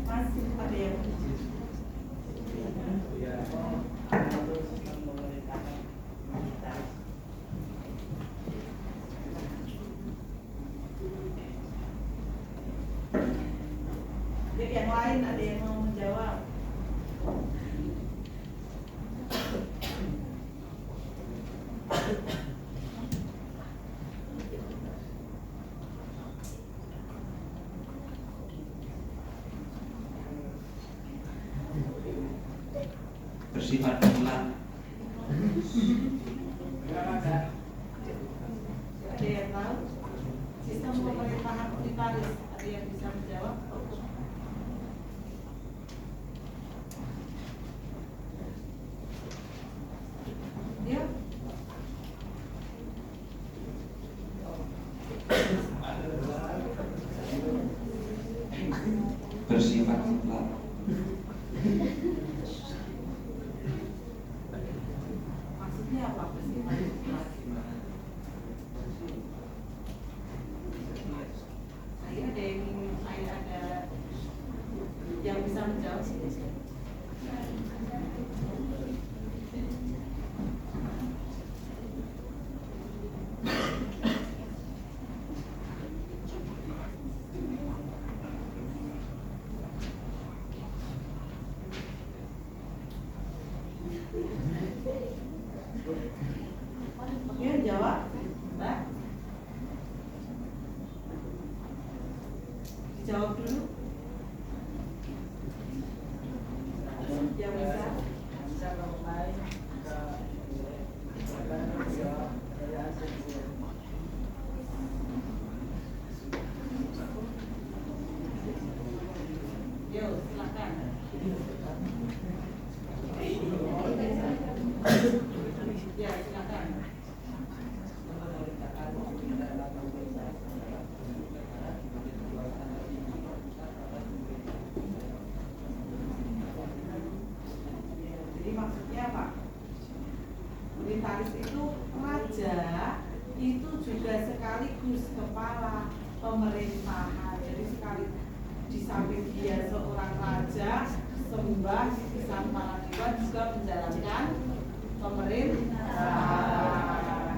Speaker 1: Masih ada yang jadi yang lain ada yang mau menjawab?
Speaker 6: Bersifat mutlak.
Speaker 1: Ada yang tahu? Sistem pemerintahan unitaris, ada yang bisa menjawab? Yuk.
Speaker 6: Bersifat mutlak.
Speaker 1: Ya, jawab, Mbak. Dijawab dulu. Yang bisa. Yo, silakan. Ya, silakan. Jadi maksudnya apa? Militaris itu raja, itu juga sekaligus kepala pemerintahan. Jadi sekali di samping dia seorang raja, sembah sisisan para dewa juga menjalankan pemerintahan.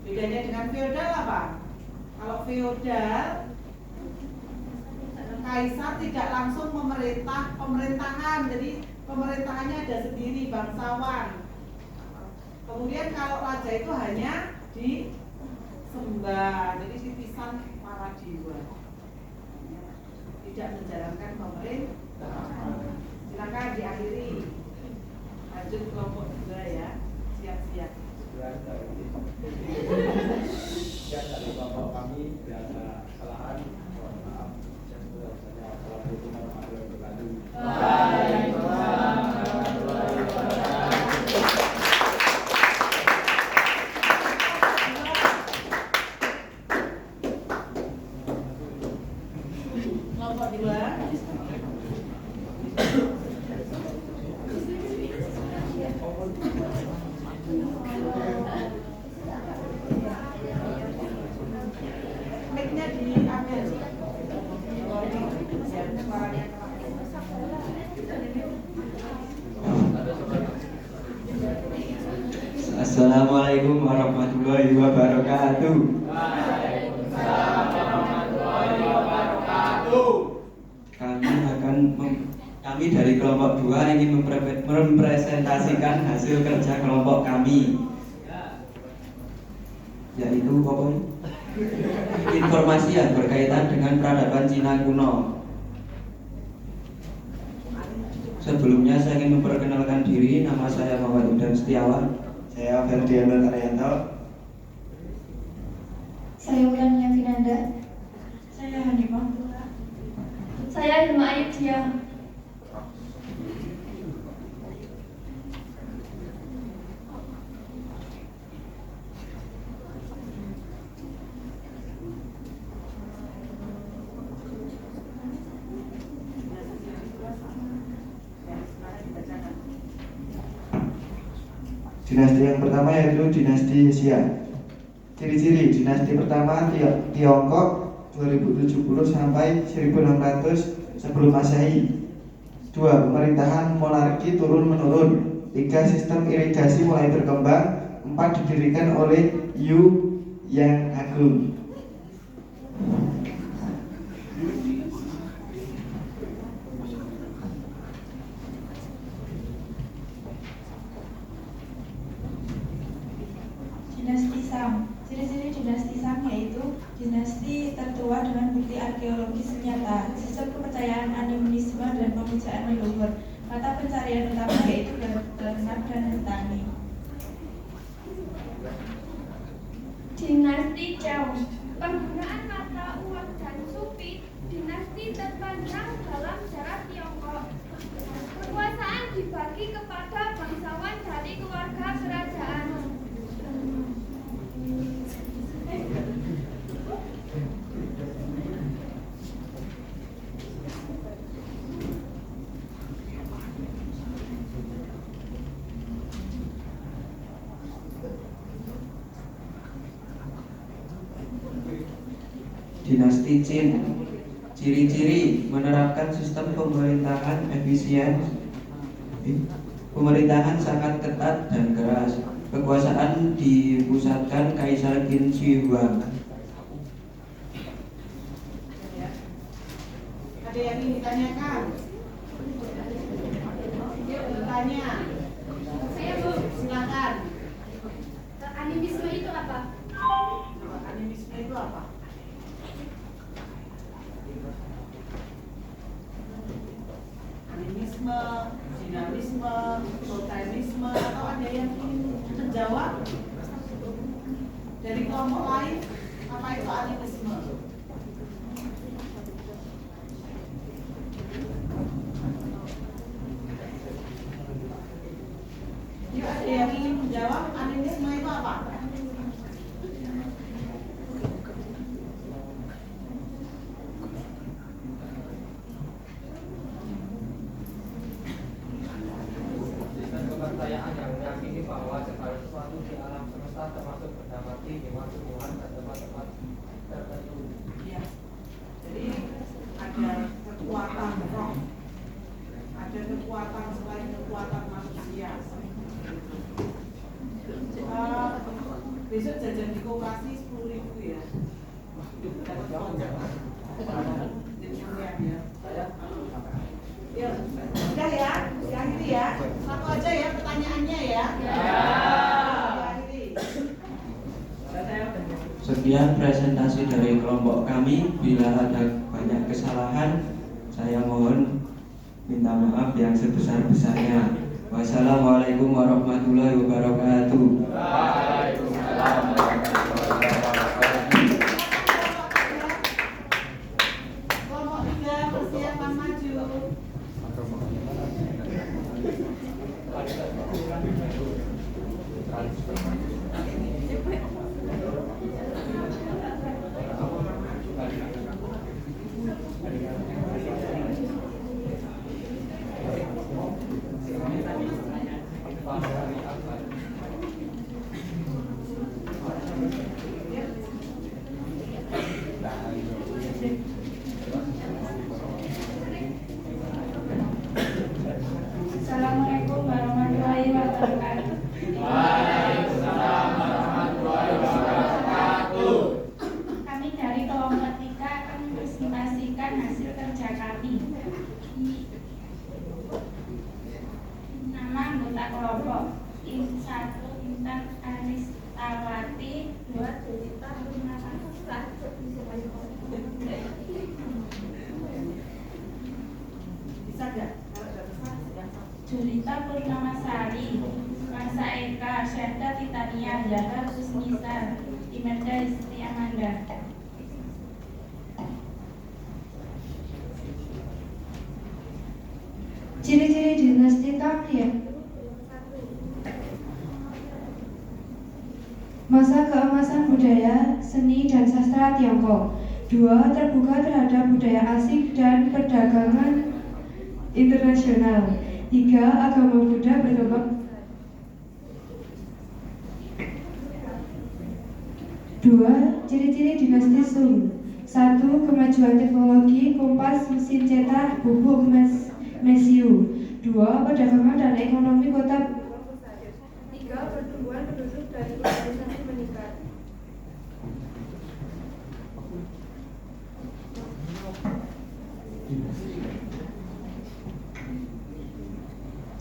Speaker 1: Bedanya dengan feodal apa? Kalau feodal, kaisar tidak langsung memerintah pemerintahan, jadi pemerintahannya ada sendiri, bangsawan. Kemudian kalau raja itu hanya disembah, jadi titisan para dewa, tidak menjalankan pemerintahan. Silakan diakhiri. Lanjut kelompok 2 ya, siap-siap.
Speaker 3: Sekian dari kelompok kami, tidak ada kesalahan, mohon maaf. Assalamualaikum warahmatullahi wabarakatuh.
Speaker 1: Waalaikumsalam warahmatullahi wabarakatuh. Kelompok 2. Mic-nya diambil. Suaranya
Speaker 6: Assalamualaikum warahmatullahi wabarakatuh. Kami dari kelompok 2 ingin mempresentasikan hasil kerja kelompok kami, yaitu apa? Informasi yang berkaitan dengan peradaban Cina kuno. Sebelumnya saya ingin memperkenalkan diri, nama saya Muhammad Ibn Setiawan.
Speaker 7: Saya Ferdiano Taryanto.
Speaker 8: Saya Wulan Yafinanda.
Speaker 2: Saya Hanifah.
Speaker 8: Saya Hilma Aidia.
Speaker 7: Dinasti yang pertama yaitu dinasti Xia. Ciri-ciri dinasti pertama Tiongkok 2070 sampai 1600 sebelum Masehi. 2. Pemerintahan monarki turun menurun. 3. Sistem irigasi mulai berkembang. 4. Didirikan oleh Yu yang Agung.
Speaker 9: Dinasti Shang. Ciri-ciri dinasti Shang yaitu dinasti tertua dengan bukti arkeologis nyata, sistem kepercayaan animisme dan pemujaan leluhur. Mata pencarian utama yaitu beternak dan bertani.
Speaker 8: Dinasti Zhou. Penggunaan mata uang dan supi, dinasti terpanjang dalam sejarah Tiongkok. Kekuasaan dibagi kepada bangsawan dari keluarga kerajaan.
Speaker 6: Dinasti Qin. Ciri-ciri menerapkan sistem pemerintahan efisien. Pemerintahan sangat ketat dan keras. Kekuasaan dipusatkan Kaisar Qin Shi Huang.
Speaker 1: Ada yang ingin ditanyakan? Yuk bertanya. Silakan. menjawab? Dari kelompok lain, apa itu animisme? Yuk, ada yang ingin menjawab animisme itu apa?
Speaker 3: Kepercayaan yang meyakini bahwa segala sesuatu di alam semesta termasuk benda mati, hewan, tumbuhan, dan tempat-tempat tertentu.
Speaker 1: Ya. Jadi ada kekuatan roh, ada kekuatan selain kekuatan manusia. Besok jajan di koperasi 10.000 ya. Dapat voucher. Jadi ya. Ya, udah ya, diakhiri ya. Satu aja ya pertanyaannya ya. Diakhiri.
Speaker 10: Sekian presentasi dari kelompok kami. Bila ada banyak kesalahan, saya mohon minta maaf yang sebesar-besarnya. Wassalamualaikum warahmatullahi wabarakatuh.
Speaker 1: Kelompok 3 persiapan maju.
Speaker 9: Assalamualaikum warahmatullahi wabarakatuh. Kami dari kelompok 3 akan mempresentasikan hasil kerja kami. Nama anggota kelompok: 1 Intan Aristawati, 2 Julita Purnamasa.
Speaker 1: Bisa nggak? Kalau nggak bisa, sedang
Speaker 9: Julita Purnamasari, Masa Eka, Syahda Titania, Zahra Susnisa, Imelda Istri Amanda.
Speaker 11: Ciri-ciri dinasti Tang. Masa keemasan budaya, seni, dan sastra Tiongkok. 2. Terbuka terhadap budaya asing dan perdagangan internasional. 3. Agama Buddha berkembang. 2. Ciri-ciri dinasti Sung. 1. Kemajuan teknologi, kompas, mesin cetak, bubuk mesiu. 2. Perdagangan dan ekonomi kota.
Speaker 8: 3. Pertumbuhan penduduk dan urbanisasi meningkat.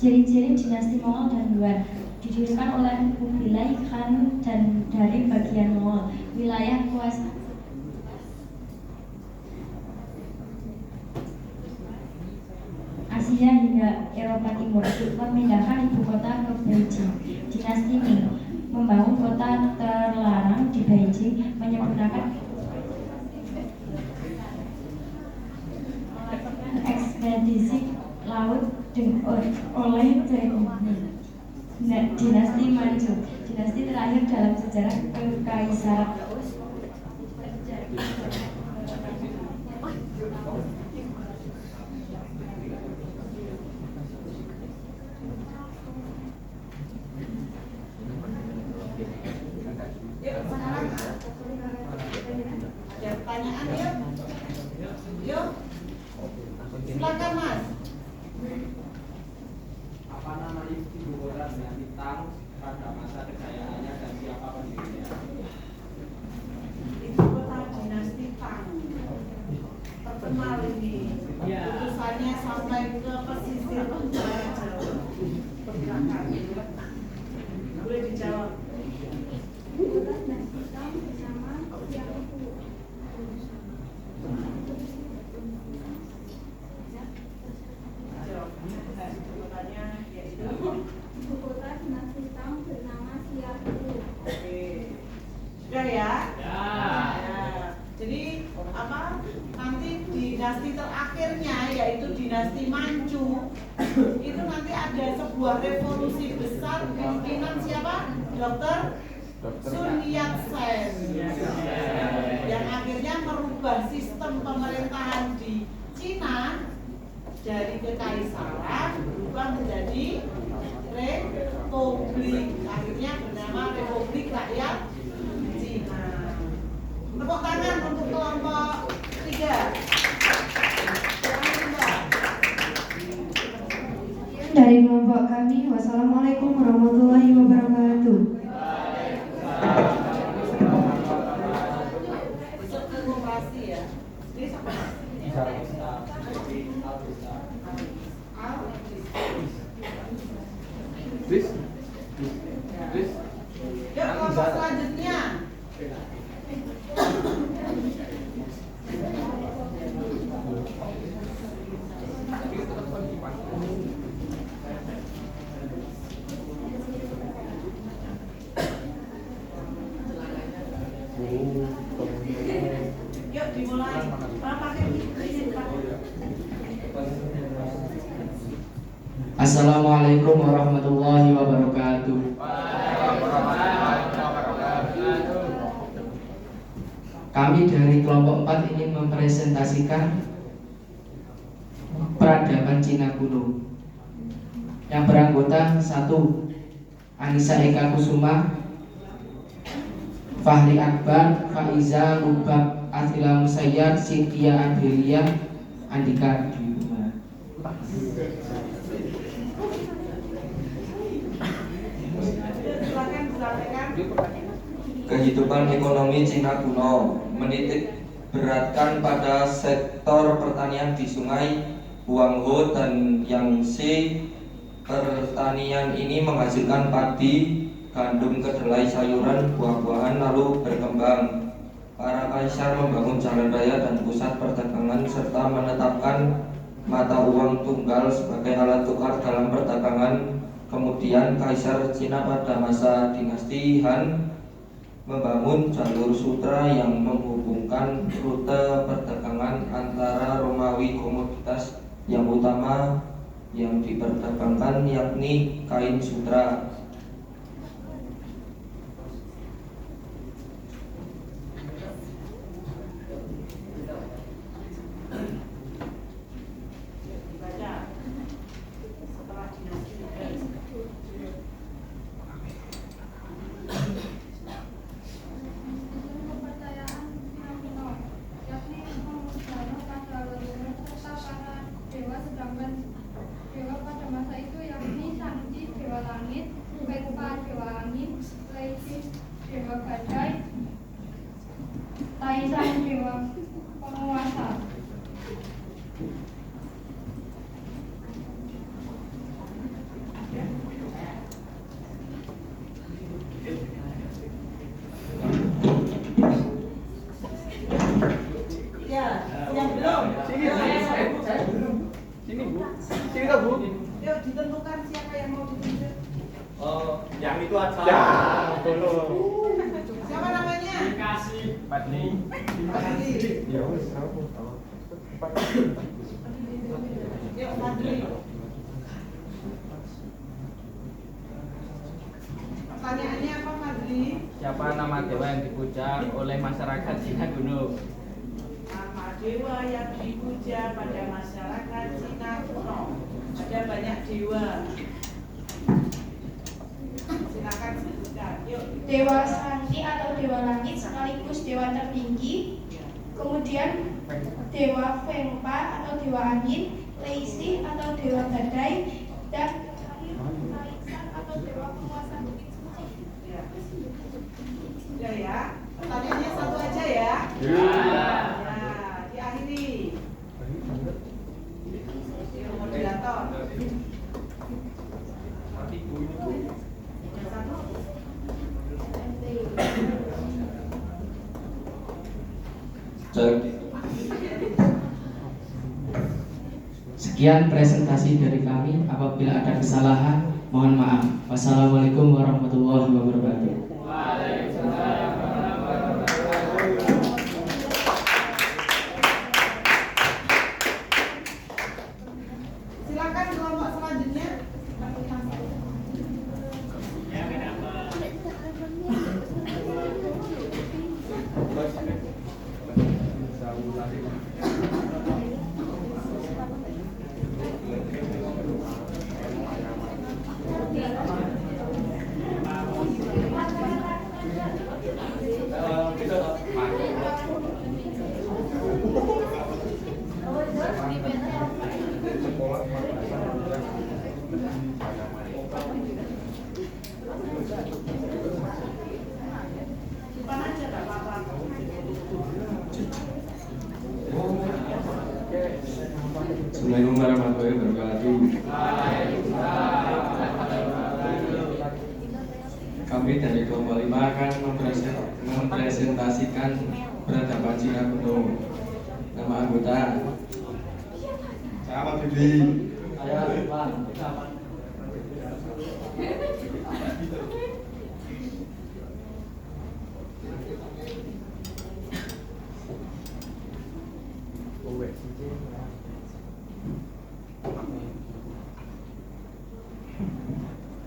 Speaker 2: Ciri-ciri dinasti Mongol dan Yuan didirikan oleh Kubilai Khan dan dari bagian Mongol, wilayah kuasa Asia hingga Eropa Timur, memindahkan ibu kota ke Beijing. Dinasti Ming membangun kota terlarang di Beijing, menyempurnakan ekspedisi laut oleh dinasti Manchu, dinasti terakhir dalam sejarah kekaisaran.
Speaker 1: Yuk, sekarang ada pertanyaan yuk. Yuk, silakan Mas.
Speaker 3: Apa nama ibu kota dinasti Tang pada masa kejayaannya dan siapa pendirinya?
Speaker 1: sebuah revolusi besar pimpinan siapa? Dr. Sun Yat-sen yang akhirnya merubah sistem pemerintahan di Cina dari kekaisaran berubah menjadi republik, akhirnya bernama Republik Rakyat Cina. Tepuk tangan untuk kelompok 3.
Speaker 11: Dari kelompok kami, wassalamualaikum warahmatullahi wabarakatuh.
Speaker 1: Besok ke koperasi ya. Ini siapa? Yuk kelompok selanjutnya. Yuk dimulai. Pakai ini, Pak.
Speaker 10: Assalamualaikum warahmatullahi wabarakatuh. Kami dari kelompok 4 ingin mempresentasikan peradaban Cina kuno yang beranggota 1. Anissa Eka Kusuma, Fahri Akbar, Faiza Lubab, Athila Musayyar, Cynthia Adelia, Andika Dwi.
Speaker 1: Silakan disampaikan.
Speaker 6: Kehidupan ekonomi Cina kuno menitik beratkan pada sektor pertanian di Sungai Huanghe dan Yangtze. Pertanian ini menghasilkan padi, gandum, kedelai, sayuran, buah-buahan lalu berkembang. Para kaisar membangun jalan raya dan pusat perdagangan serta menetapkan mata uang tunggal sebagai alat tukar dalam perdagangan. Kemudian Kaisar Cina pada masa dinasti Han membangun jalur sutra yang menghubungkan rute perdagangan antara Romawi. Komoditas yang utama yang diperdagangkan yakni kain sutra.
Speaker 8: Dewa pada masa itu yakni Shangji Dewa Langit, Wenpa Dewa Angin, Leisi Dewa Badai, Taishan Dewa Penguasa.
Speaker 1: Ya, yang belum.
Speaker 3: Sini Bu. Sini kak Bu.
Speaker 1: Yuk ditentukan siapa yang mau ditunjuk.
Speaker 3: Yang itu aja. Ya, belum.
Speaker 1: Siapa namanya?
Speaker 3: Dikasih. Padli.
Speaker 1: Padli.
Speaker 3: Ya wis, aku tahu.
Speaker 1: Yuk Padli. Pertanyaannya apa Padli?
Speaker 12: Siapa nama dewa yang dipuja oleh masyarakat Cina kuno?
Speaker 1: Nama dewa yang dipuja pada masyarakat Cina kuno. Ada banyak dewa. Silakan sebutkan. Yuk.
Speaker 9: Dewa Sakti atau Dewa Langit sekaligus Dewa tertinggi. Kemudian Dewa Wenpa atau Dewa Angin, Leisi atau Dewa Badai, dan terakhir Taishan atau Dewa Penguasa Bukit Suci.
Speaker 1: Sudah ya. Pertanyaannya satu aja ya.
Speaker 3: Ya.
Speaker 1: Ya, diakhiri. Yuk, moderator.
Speaker 10: Sekian presentasi dari kami. Apabila ada kesalahan, mohon maaf. Wassalamualaikum warahmatullahi wabarakatuh.
Speaker 1: Silakan kelompok selanjutnya.
Speaker 12: Kami dari kelompok 5 akan mempresentasikan peradaban Cina kuno. Nama anggota.
Speaker 7: Saya Ahmad Bibi.
Speaker 12: Saya Ridwan.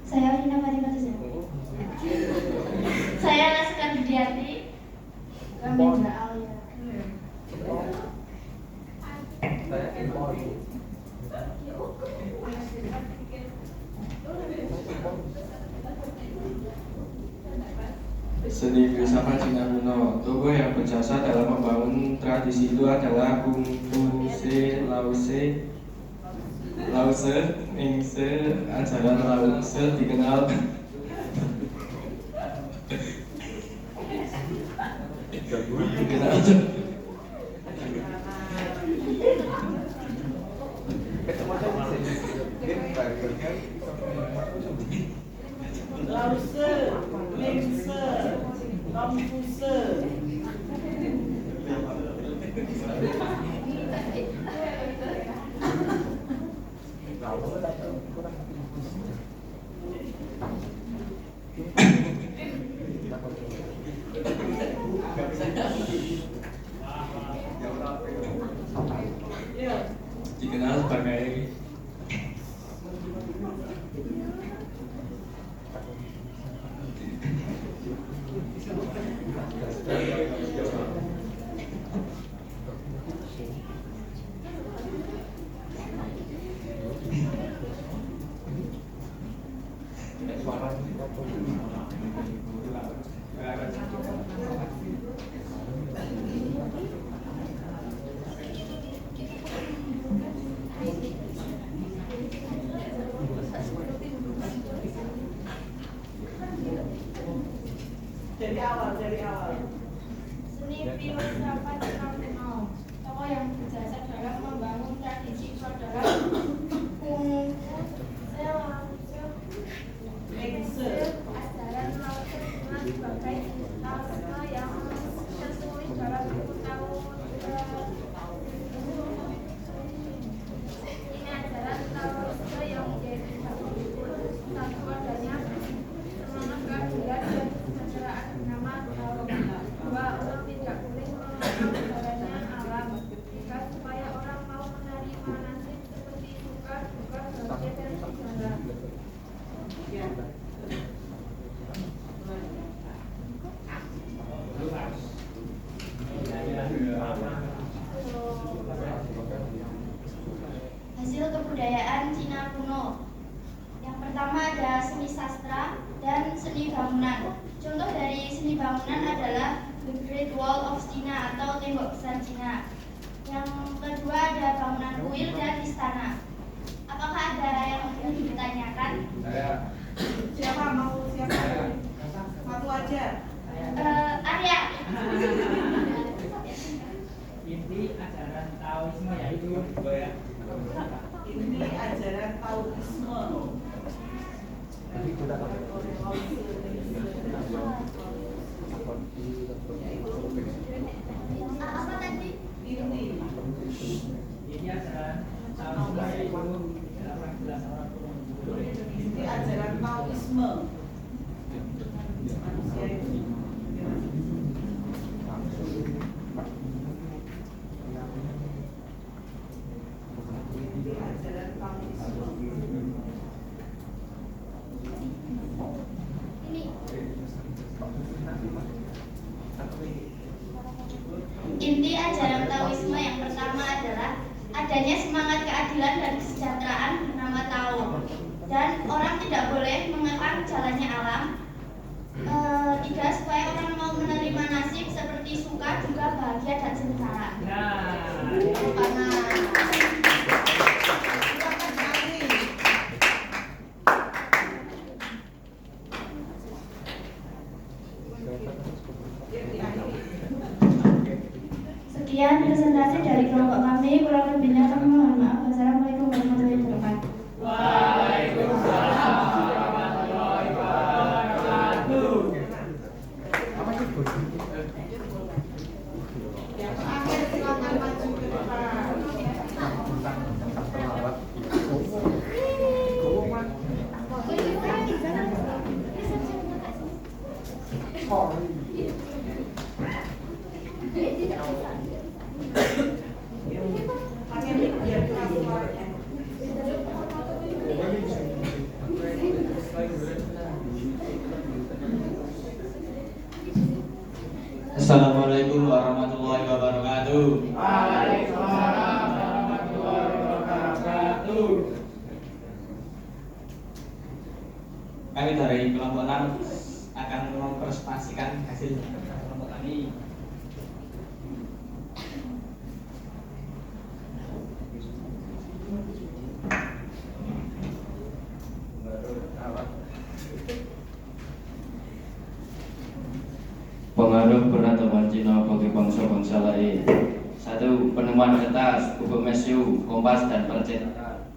Speaker 8: Saya Rina Fatimah Tuzan. Saya Naskah Widiarti. Ramendra Alia.
Speaker 12: Saya Impor. Seni filsafat Cina kuno. Tokoh yang berjasa dalam membangun tradisi itu adalah Confucius, Lause, Mingse, ajaran Lause dikenal
Speaker 1: Lause, Mingse, Confucius.
Speaker 12: dikenal sebagai
Speaker 1: dari awal.
Speaker 9: Seni filsafat Cina kuno. Tokoh yang berjasa dalam membangun tradisi itu adalah
Speaker 1: Mingse.
Speaker 8: ajaran Lause dikenal sebagai Lause yang tertulis dalam buku tahun. Ini ajaran Lause yang menjadi satu adanya semangat keadilan dan kesejahteraan bernama Tao. Bahwa orang tidak boleh menolak kebenarannya alam. Jika supaya orang mau menerima nasib seperti suka, duka, bahagia dan sejarah. Hasil kebudayaan Cina kuno. Yang pertama ada seni sastra dan seni bangunan. Contoh dari seni bangunan adalah The Great Wall of China atau Tembok Besar Cina. Yang kedua ada bangunan kuil dan istana. Apakah ada yang ingin ditanyakan?
Speaker 1: Siapa mau siapa? Satu aja.
Speaker 8: Arya.
Speaker 13: Inti ajaran Taoisme yaitu
Speaker 1: Ini ajaran Taoisme.
Speaker 8: Apa tadi?
Speaker 13: ini ajaran Taoisme yaitu dalam jelas orang
Speaker 1: Ini ajaran Taoisme. Manusia itu. Ini ajaran Taoisme.
Speaker 8: Inti ajaran Taoisme yang pertama adalah adanya semangat keadilan dan kesejahteraan bernama Tao, dan orang tidak boleh mengekang jalannya alam. Tiga, supaya orang mau menerima nasib seperti suka, duka, bahagia dan sengsara. Sekian presentasi dari kelompok kami, kurang lebihnya kami mohon maaf. Wassalamualaikum warahmatullahi wabarakatuh.
Speaker 13: Waalaikumsalam warahmatullahi wabarakatuh.
Speaker 14: Assalamualaikum warahmatullahi wabarakatuh.
Speaker 13: Waalaikumsalam warahmatullahi wabarakatuh.
Speaker 14: Kami dari kelompok 6 akan mempresentasikan hasil kelompok kami.
Speaker 12: Pengaruh peradaban Cina bagi bangsa-bangsa lain. 1. Penemuan kertas, buku mesiu, kompas, dan percetakan.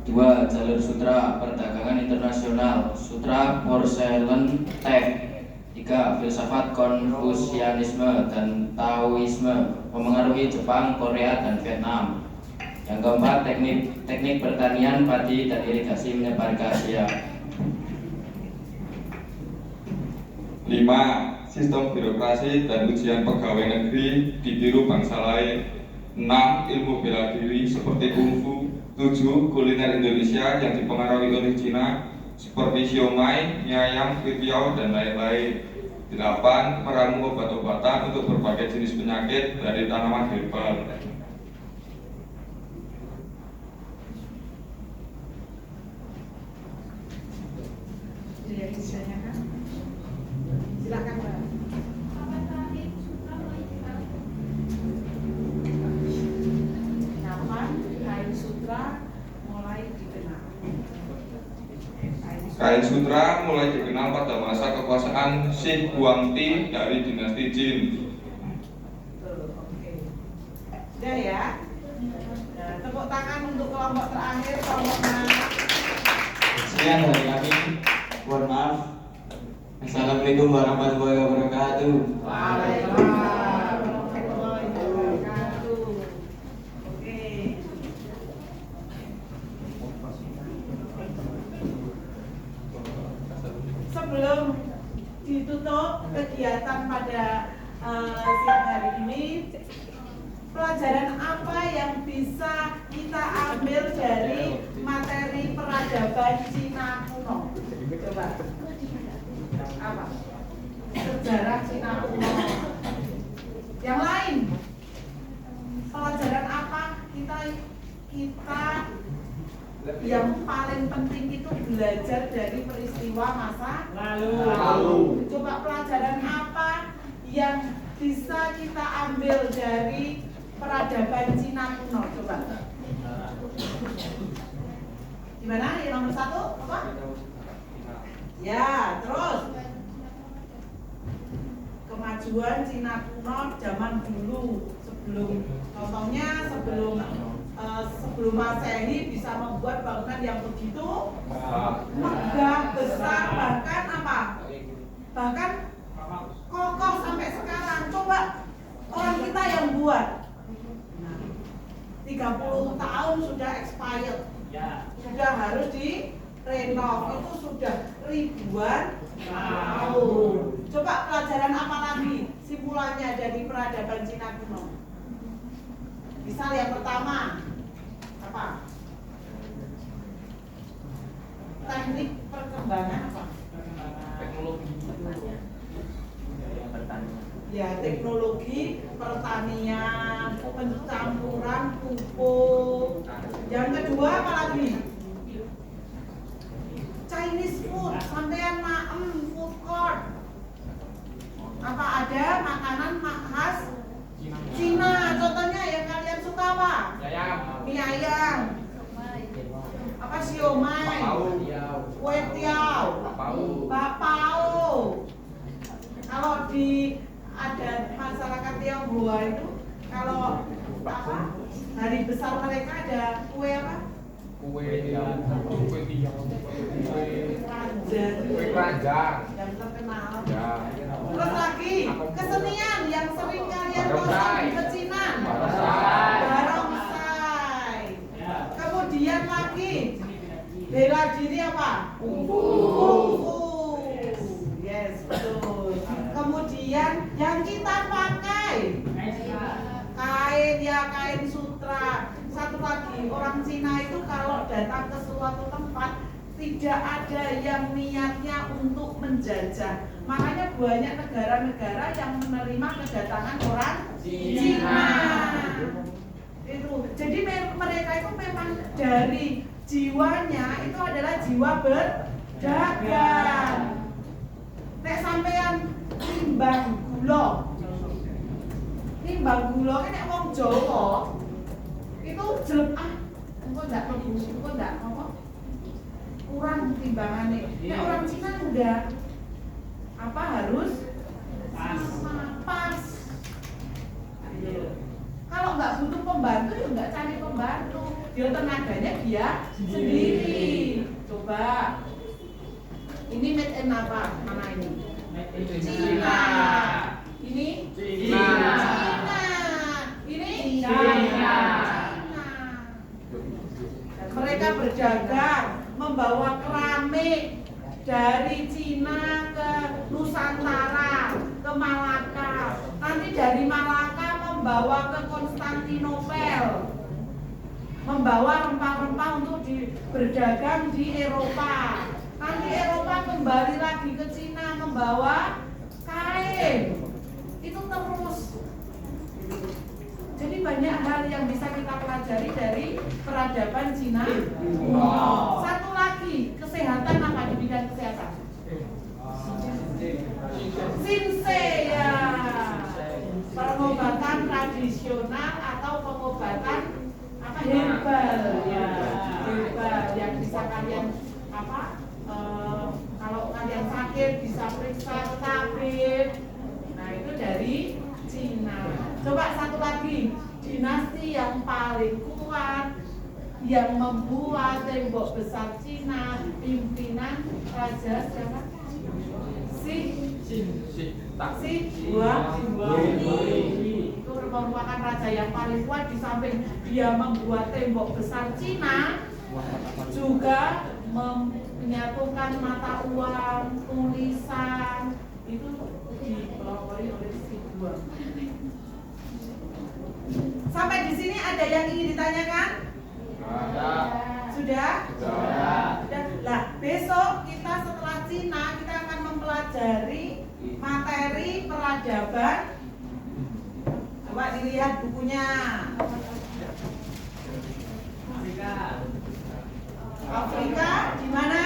Speaker 12: 2. Jalur sutra, perdagangan internasional, sutra porselen teh. 3. Filsafat Konfusianisme dan Taoisme memengaruhi Jepang, Korea, dan Vietnam. Yang keempat, teknik pertanian, padi, dan irigasi menyebar ke Asia.
Speaker 15: 5. Sistem birokrasi dan ujian pegawai negeri ditiru bangsa lain. 6. Ilmu bela diri seperti kungfu. 7. Kuliner Indonesia yang dipengaruhi oleh Cina seperti siomay, mie ayam, pipiau, dan lain-lain. 8. Meramu obat-obatan untuk berbagai jenis penyakit dari tanaman herbal.
Speaker 1: Silakan Mbak. Kapan kain sutra mulai dikenal?
Speaker 15: Kain sutra mulai dikenal pada masa kekuasaan Shi Huangdi dari dinasti Jin.
Speaker 1: Oke. Sudah ya. Nah, tepuk tangan untuk kelompok terakhir, kelompok 6.
Speaker 14: Sekian dari kami. Mohon maaf. Assalamualaikum warahmatullahi wabarakatuh.
Speaker 1: Waalaikumsalam warahmatullahi wabarakatuh. Oke. Sebelum ditutup kegiatan pada siang hari ini, pelajaran apa yang bisa kita ambil dari materi peradaban Cina kuno? Coba. Apa? Sejarah Cina kuno. Yang lain, pelajaran apa kita yang paling penting itu belajar dari peristiwa masa lalu. Coba pelajaran apa yang bisa kita ambil dari peradaban Cina kuno? Coba. Gimana? Yang nomor 1 apa? Ya, terus kemajuan Cina kuno zaman dulu, contohnya sebelum Masehi bisa membuat bangunan yang begitu megah, besar, bahkan apa? Bahkan kokoh sampai sekarang. Coba orang kita yang buat 30 tahun sudah expired, sudah harus direnov, itu sudah ribuan tahun. Coba pelajaran apa lagi simpulannya dari peradaban Cina kuno? Misal yang pertama apa? Teknik perkembangan apa?
Speaker 14: Teknologi.
Speaker 1: Ya, teknologi pertanian, pencampuran pupuk. Yang kedua apa lagi? Chinese food, sampean food court. Apa ada makanan khas Cina? Contohnya yang kalian suka apa? Mie ayam. Apa siomay? Kue tiao. Bakpao. Kalau di ada masyarakat Tionghoa itu kalau apa? Hari besar mereka ada kue apa? Kue keranjang yang terkenal. Terus lagi kesenian yang sering kalian tonton di pecinan, barongsai. Kemudian lagi bela diri apa? Kungfu. Yes, betul. Kemudian yang kita pakai kain, ya kain sutra. Satu lagi, orang Cina itu kalau datang ke suatu tempat tidak ada yang niatnya untuk menjajah. Makanya banyak negara-negara yang menerima kedatangan orang Cina. Itu. Jadi mereka itu memang dari jiwanya itu adalah jiwa berdagang. Nek sampean timbang gula ini wong Jawa itu jelek engko ndak tembus, engko ndak apa kurang timbangane. Nek orang Cina enggak harus pas. Kalau nggak butuh pembantu ya nggak cari pembantu, dia tenaganya dia sendiri. Coba ini made in apa? Mana ini? Cina. Ini Cina. Ini China. Mereka berdagang, membawa keramik dari Cina ke Nusantara, ke Malaka. Nanti dari Malaka membawa ke Konstantinopel, membawa rempah-rempah untuk berdagang di Eropa. Nanti Eropa kembali lagi ke Cina membawa kain. Itu terus. Jadi banyak hal yang bisa kita pelajari dari peradaban Cina. Satu lagi, kesehatan apa di bidang kesehatan? Sinse ya. Pengobatan tradisional atau pengobatan apa herbal ya, herbal yang bisa kalian kalau kalian sakit bisa periksa ke tabib. Nah itu dari Cina. Coba satu lagi, dinasti yang paling kuat yang membuat tembok besar Cina, pimpinan Raja siapa? Itu merupakan raja yang paling kuat. Di samping dia membuat tembok besar Cina, juga menyatukan mata uang, tulisan, itu dipelopori oleh si dua. Sampai di sini ada yang ingin ditanyakan? Sudah? Lah, besok kita setelah Cina kita akan mempelajari materi peradaban. Coba dilihat bukunya. Afrika di mana?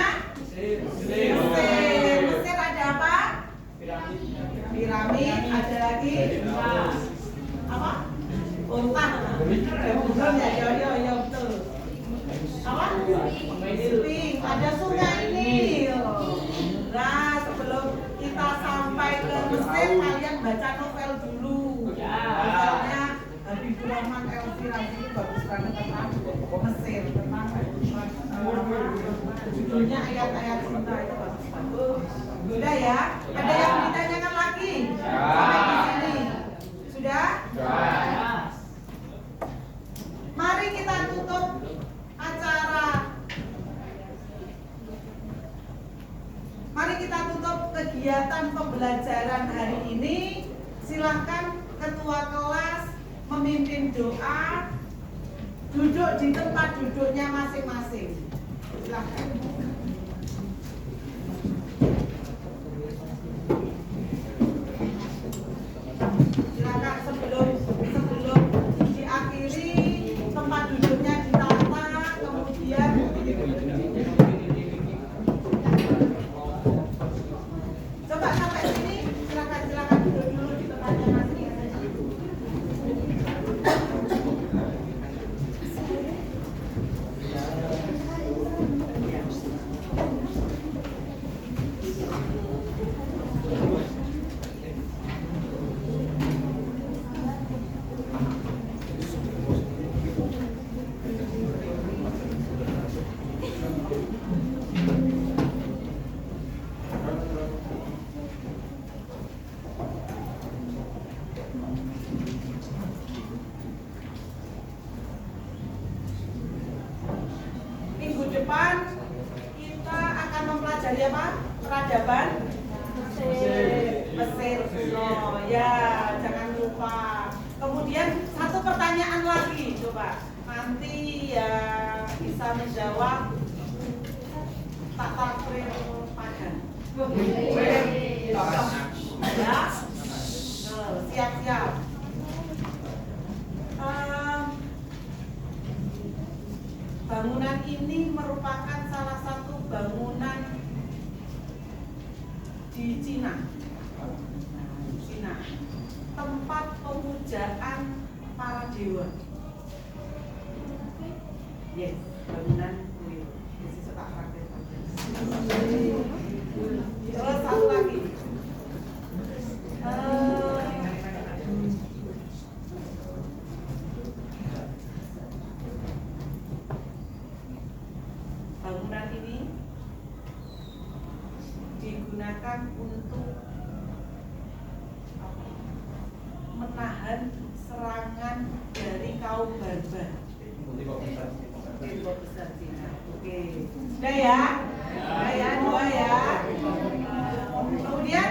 Speaker 1: Mesir ada apa? Piramid. Ada lagi? Apa? Unta. Belum ya, betul. Apa? Sphinx. Ada sungai Nil. Nah, sebelum kita sampai ke Mesir, kalian baca novel dulu. Novelnya Habibur Rahman Elvira itu bagus banget tentang Mesir, tentang judulnya ayat-ayat cinta itu bagus. Sudah ya? Ada yang ditanyakan lagi? Sampai di sini. Sudah? Mari kita tutup acara. Mari kita tutup kegiatan pembelajaran hari ini. Silakan ketua kelas memimpin doa. Duduk di tempat duduknya masing-masing. Silakan. Silakan sebelum diakhiri tempat duduknya ditata, kemudian coba sampai sini. Silakan duduk dulu di tempatnya masing-masing. Minggu depan kita akan mempelajari apa? Peradaban Mesir kuno. Ya, jangan lupa. Kemudian satu pertanyaan lagi, coba nanti ya bisa menjawab tak takwil Padang. Ya, siap-siap. Bangunan ini merupakan salah satu bangunan di Cina. Tempat pemujaan para dewa. Yes, bangunan kuil. Ini tak praktek. Terus satu lagi. Bangunan ini digunakan untuk menahan serangan dari kaum barbar. Tembok besar Cina. Oke. Sudah ya? Sudah ya, 2 ya. Kemudian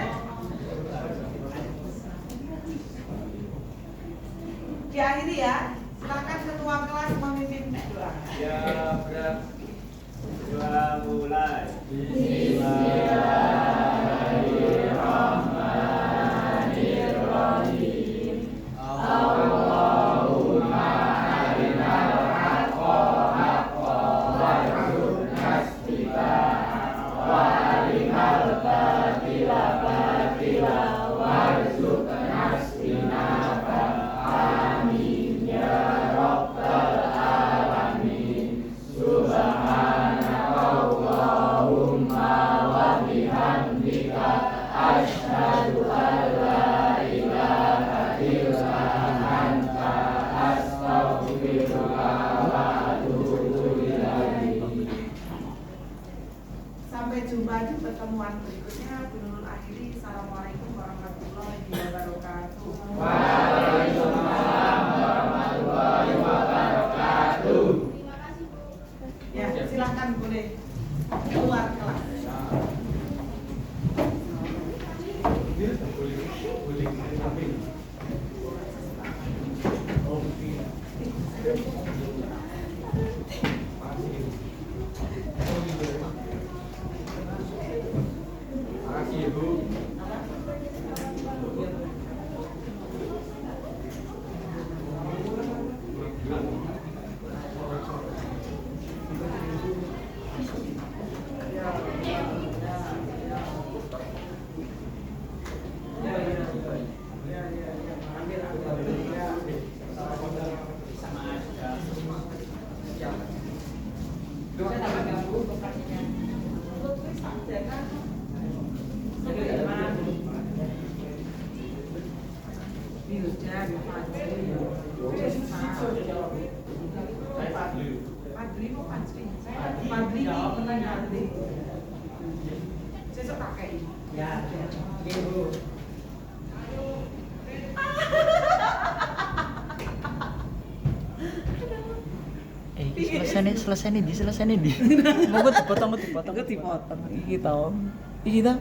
Speaker 1: diakhiri ya. Silakan ketua kelas memimpin doa.
Speaker 3: Ya, berat. Doa mulai. Bismillahirrahmanirrahim. Allahumma arinal haqqa haqqan warzuqna ittiba'ah wa arinal batila batila warzuqna ijtinabah. Amin ya rabbal alamin. Subhanakallahumma wa bihamdika asyhadu an la ilaha illa anta astaghfiruka wa atubu ilaik.
Speaker 1: Sampai jumpa di pertemuan berikutnya. Dulu akhiri. Assalamualaikum warahmatullahi wabarakatuh.
Speaker 3: Waalaikumsalam warahmatullahi wabarakatuh.
Speaker 1: Ya, silahkan boleh keluar kelas.
Speaker 3: Makasih Ibu.
Speaker 1: Sesuk tak kei.
Speaker 13: Ya, Ibu.
Speaker 16: Selesai nih di. Mau gue dipotong. Iki tau. Iki tau.